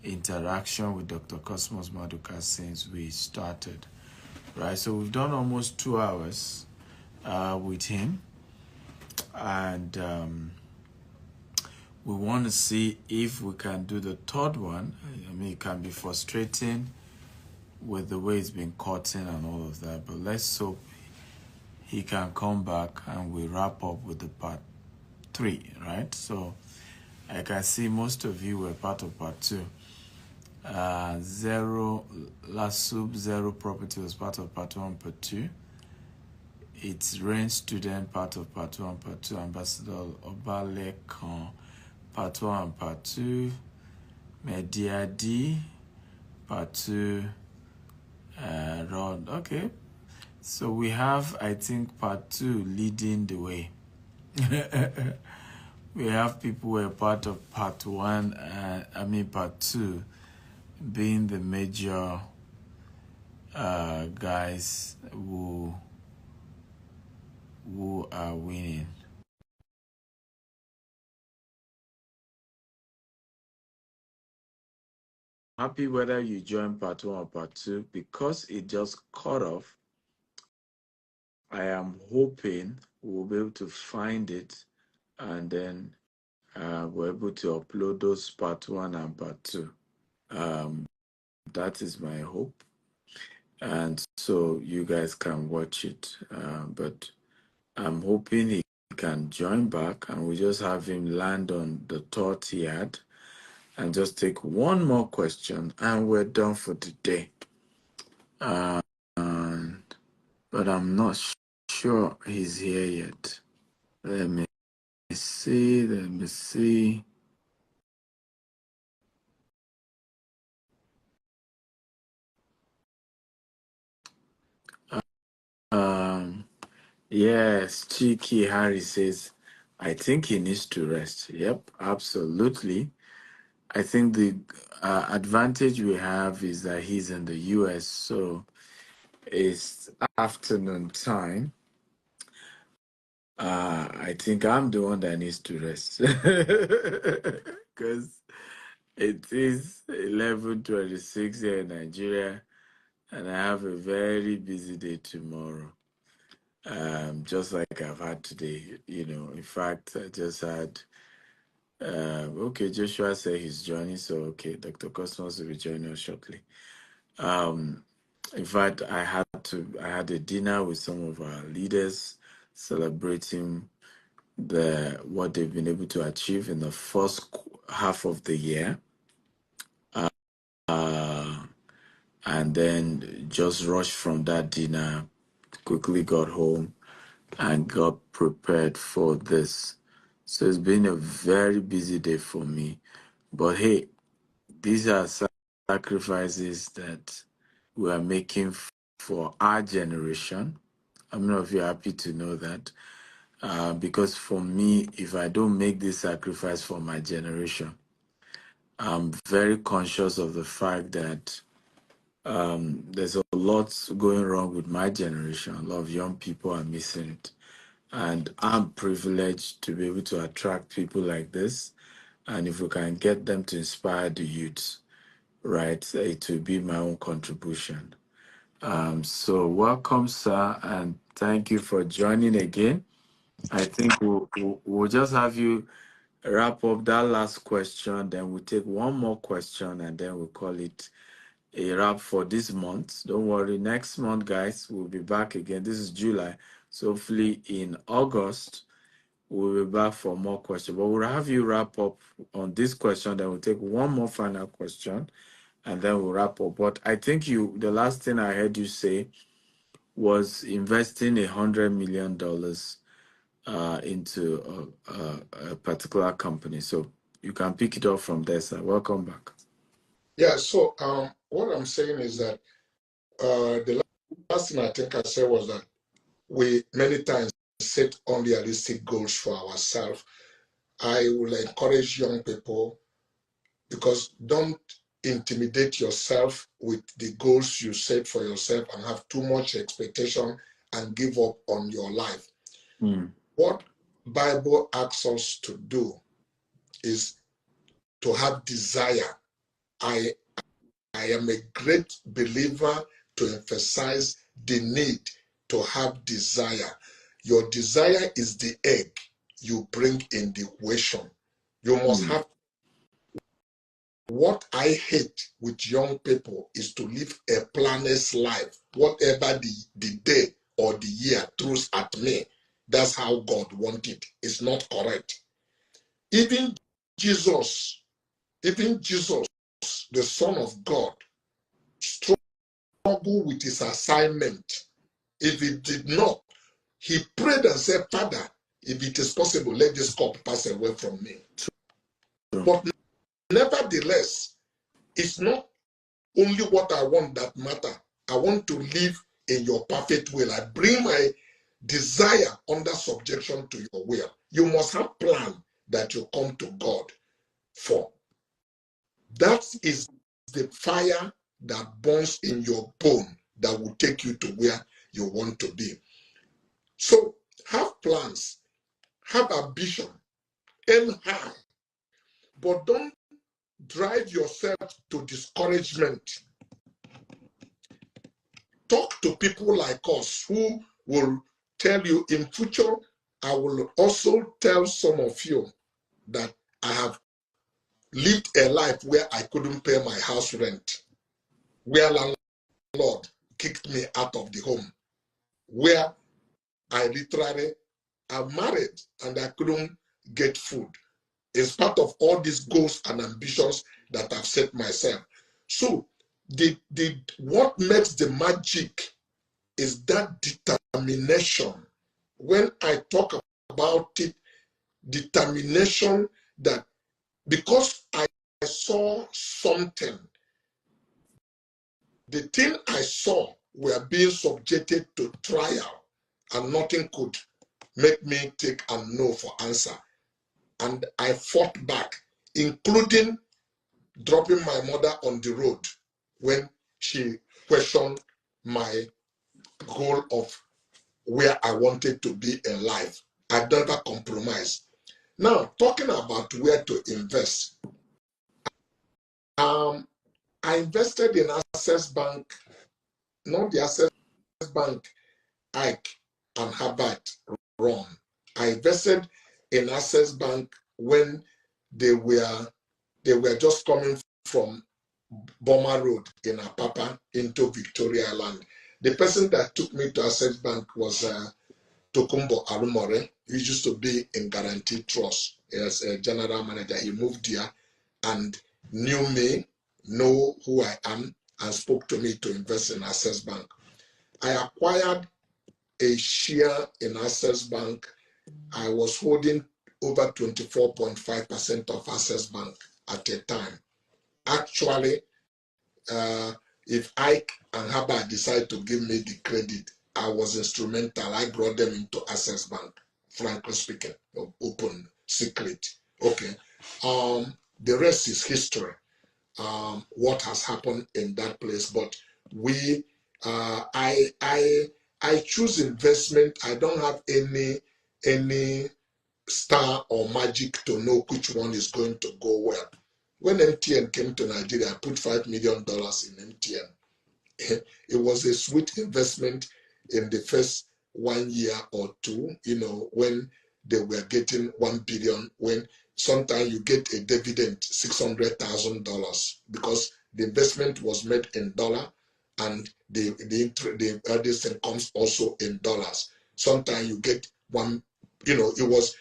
interaction with Dr. Cosmas Maduka since we started. Right, so we've done almost 2 hours with him. And we want to see if we can do the 3rd one. I mean, it can be frustrating with the way it's been cutting and all of that, but let's hope he can come back and we wrap up with the part 3, right? So I can see most of you were part of part 2. Zero property was part of part 1, part 2. It's Rain Student, part of part 1, part 2. Ambassador Obalekan, part 1 and part 2. Media D, part 2. Rod. Okay. So we have, I think, part 2 leading the way. We have people who are part of part 1, part 2, being the major guys who are winning. Happy whether you join part 1 or part 2, because it just cut off. I am hoping we'll be able to find it, and then we're able to upload those part one and part two. That is my hope. And so you guys can watch it. But I'm hoping he can join back and we just have him land on the thought he had and just take one more question and we're done for the day. And, but I'm not sure he's here yet. Let me see. Let me see. Um, yes, Cheeky Harry says, I think he needs to rest. Yep, absolutely. I think the advantage we have is that he's in the US, so it's afternoon time. I think I'm the one that needs to rest because it is 11:26 here in Nigeria, and I have a very busy day tomorrow. Just like I've had today, In fact, I just had. Okay, Joshua said he's joining, so okay, Dr. Cosmos will be joining us shortly. In fact, I had a dinner with some of our leaders celebrating what they've been able to achieve in the first half of the year. And then just rushed from that dinner, quickly got home and got prepared for this. So it's been a very busy day for me. But hey, these are sacrifices that we are making for our generation. I'm not very happy to know that. Because for me, if I don't make this sacrifice for my generation, I'm very conscious of the fact that there's a lot going wrong with my generation. A lot of young people are missing it. And I'm privileged to be able to attract people like this. And if we can get them to inspire the youth, right, it will be my own contribution. So welcome, sir, and thank you for joining again. I think we'll just have you wrap up that last question, then we'll take one more question, and then we'll call it a wrap for this month. Don't worry, next month, guys, we'll be back again. This is July, so hopefully in August, we'll be back for more questions. But we'll have you wrap up on this question, then we'll take one more final question, and then we'll wrap up. But I think the last thing I heard you say was investing $100 million into a particular company. So you can pick it up from there, sir. Welcome back. Yeah, so what I'm saying is that the last thing I think I said was that we many times set unrealistic goals for ourselves. I will encourage young people, because don't intimidate yourself with the goals you set for yourself and have too much expectation and give up on your life. What Bible asks us to do is to have desire. I am a great believer to emphasize the need to have desire. Your desire is the egg you bring in the equation. You must have. What I hate with young people is to live a planner's life. Whatever the day or the year throws at me, that's how God wanted. It's not correct. Even Jesus, the Son of God, struggled with his assignment. If he did not, he prayed and said, Father, if it is possible, let this cup pass away from me. But nevertheless, it's not only what I want that matter. I want to live in your perfect will. I bring my desire under subjection to your will. You must have plan that you come to God for. That is the fire that burns in your bone that will take you to where you want to be. So have plans, have ambition, aim high, but don't drive yourself to discouragement. Talk to people like us who will tell you in future, I will also tell some of you that I have lived a life where I couldn't pay my house rent, where landlord kicked me out of the home, where I literally am married and I couldn't get food. It's part of all these goals and ambitions that I've set myself. So what makes the magic is that determination. When I talk about it, determination that because I saw something, the thing I saw were being subjected to trial and nothing could make me take a no for answer. And I fought back, including dropping my mother on the road when she questioned my goal of where I wanted to be in life. I never compromised. Now, talking about where to invest, I invested in Access Bank, not the Access Bank Ike and Herbert run. I invested in Access Bank when they were just coming from Boma Road in Apapa into Victoria Land. The person that took me to Access Bank was Tokumbo Arumore. He used to be in Guarantee Trust as a general manager. He moved here and knew me, know who I am, and spoke to me to invest in Access Bank. I acquired a share in Access Bank. I was holding over 24.5% of Access Bank at a time. Actually, if Ike and Herbert decide to give me the credit, I was instrumental. I brought them into Access Bank, frankly speaking, open, secret. Okay. The rest is history. What has happened in that place. But I choose investment. I don't have any star or magic to know which one is going to go well. When MTN came to Nigeria, I put $5 million in MTN. It was a sweet investment in the first 1 year or two, when they were getting 1 billion, when sometimes you get a dividend, $600,000, because the investment was made in dollar and the earnings comes also in dollars. Sometimes you get one, it was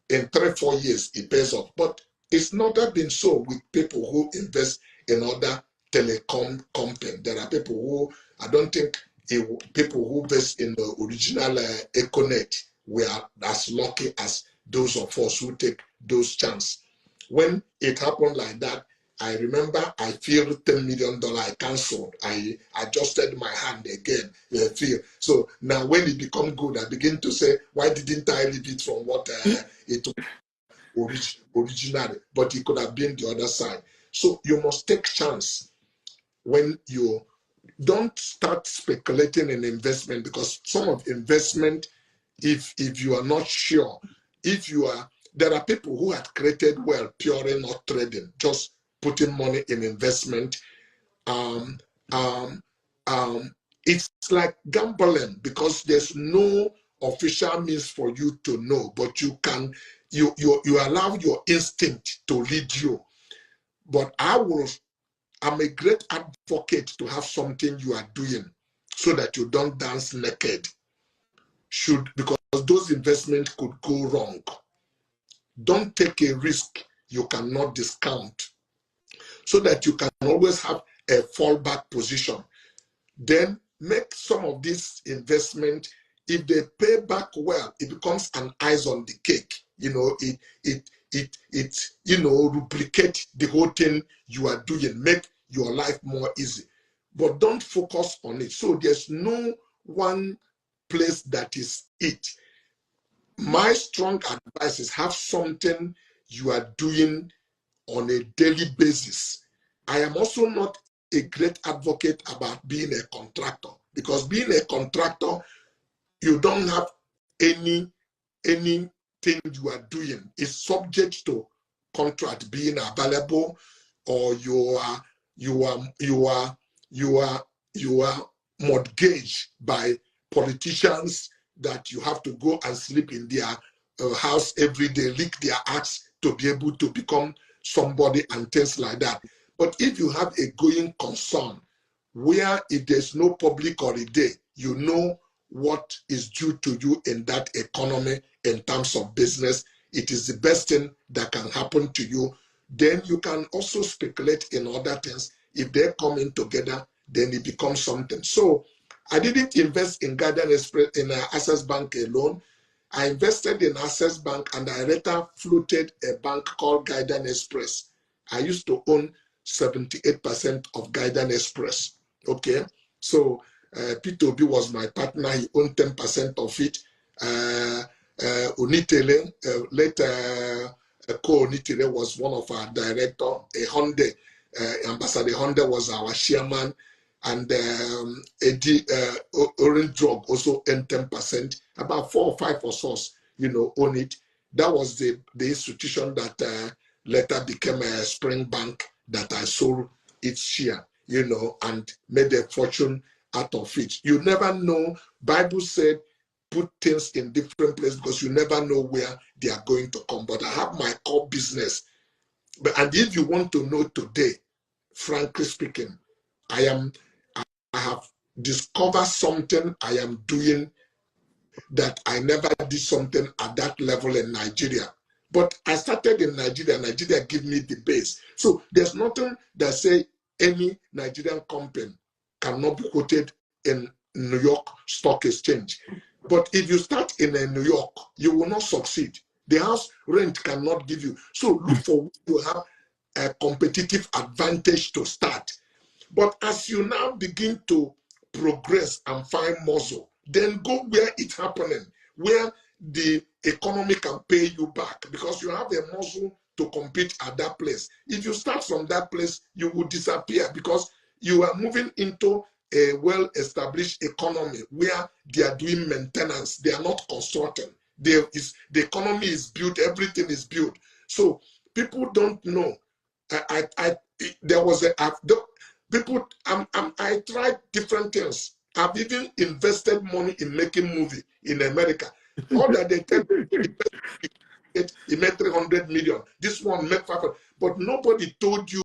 in 3-4 years, it pays off. But it's not been so with people who invest in other telecom company. There are people who, I don't think people who invest in the original Econet were as lucky as those of us who take those chances. When it happened like that, I remember I feel $10 million I canceled. I adjusted my hand again. So now when it become good, I begin to say, why didn't I leave it from what it originally? But it could have been the other side. So you must take chance when you don't start speculating in investment, because some of investment, if you are not sure, there are people who had created wealth purely not trading, just putting money in investment. It's like gambling, because there's no official means for you to know, but you allow your instinct to lead you. But I'm a great advocate to have something you are doing so that you don't dance naked. Because those investments could go wrong. Don't take a risk you cannot discount, so that you can always have a fallback position. Then make some of this investment. If they pay back well, it becomes an eyes on the cake. It replicate the whole thing you are doing, make your life more easy. But don't focus on it. So there's no one place that is it. My strong advice is have something you are doing on a daily basis. I am also not a great advocate about being a contractor, because being a contractor, you don't have anything you are doing is subject to contract being available, or you are mortgaged by politicians that you have to go and sleep in their house every day, lick their ass to be able to become somebody and things like that. But if you have a going concern where if there's no public holiday, you know what is due to you in that economy in terms of business, it is the best thing that can happen to you. Then you can also speculate in other things. If they're coming together, then it becomes something. So I didn't invest in Guardian Express in Access Bank alone. I invested in Access Bank, and I later floated a bank called Guardian Express. I used to own 78% of Guardian Express. Okay, so P2B was my partner. He owned 10% of it. Unitele, later Co Unitele was one of our directors. Honda, Ambassador Honda was our chairman, and Eddie Orange Drug also owned 10%. About 4 or 5 of us, own it. That was the institution that later became a Spring Bank that I sold its share, and made a fortune out of it. You never know. Bible said, put things in different places because you never know where they are going to come. But I have my core business. And if you want to know today, frankly speaking, I have discovered something I am doing that I never did something at that level in Nigeria. But I started in Nigeria. Nigeria gave me the base. So there's nothing that say any Nigerian company cannot be quoted in New York Stock Exchange. But if you start in New York, you will not succeed. The house rent cannot give you. So look for you have a competitive advantage to start. But as you now begin to progress and find muscle, then go where it's happening, where the economy can pay you back, because you have a muscle to compete at that place. If you start from that place, you will disappear because you are moving into a well-established economy where they are doing maintenance. They are not constructing. The economy is built, everything is built. So people don't know. There was people, I tried different things. I've even invested money in making movie in America. All that they tell me, he made 300 million. This one made 500. But nobody told you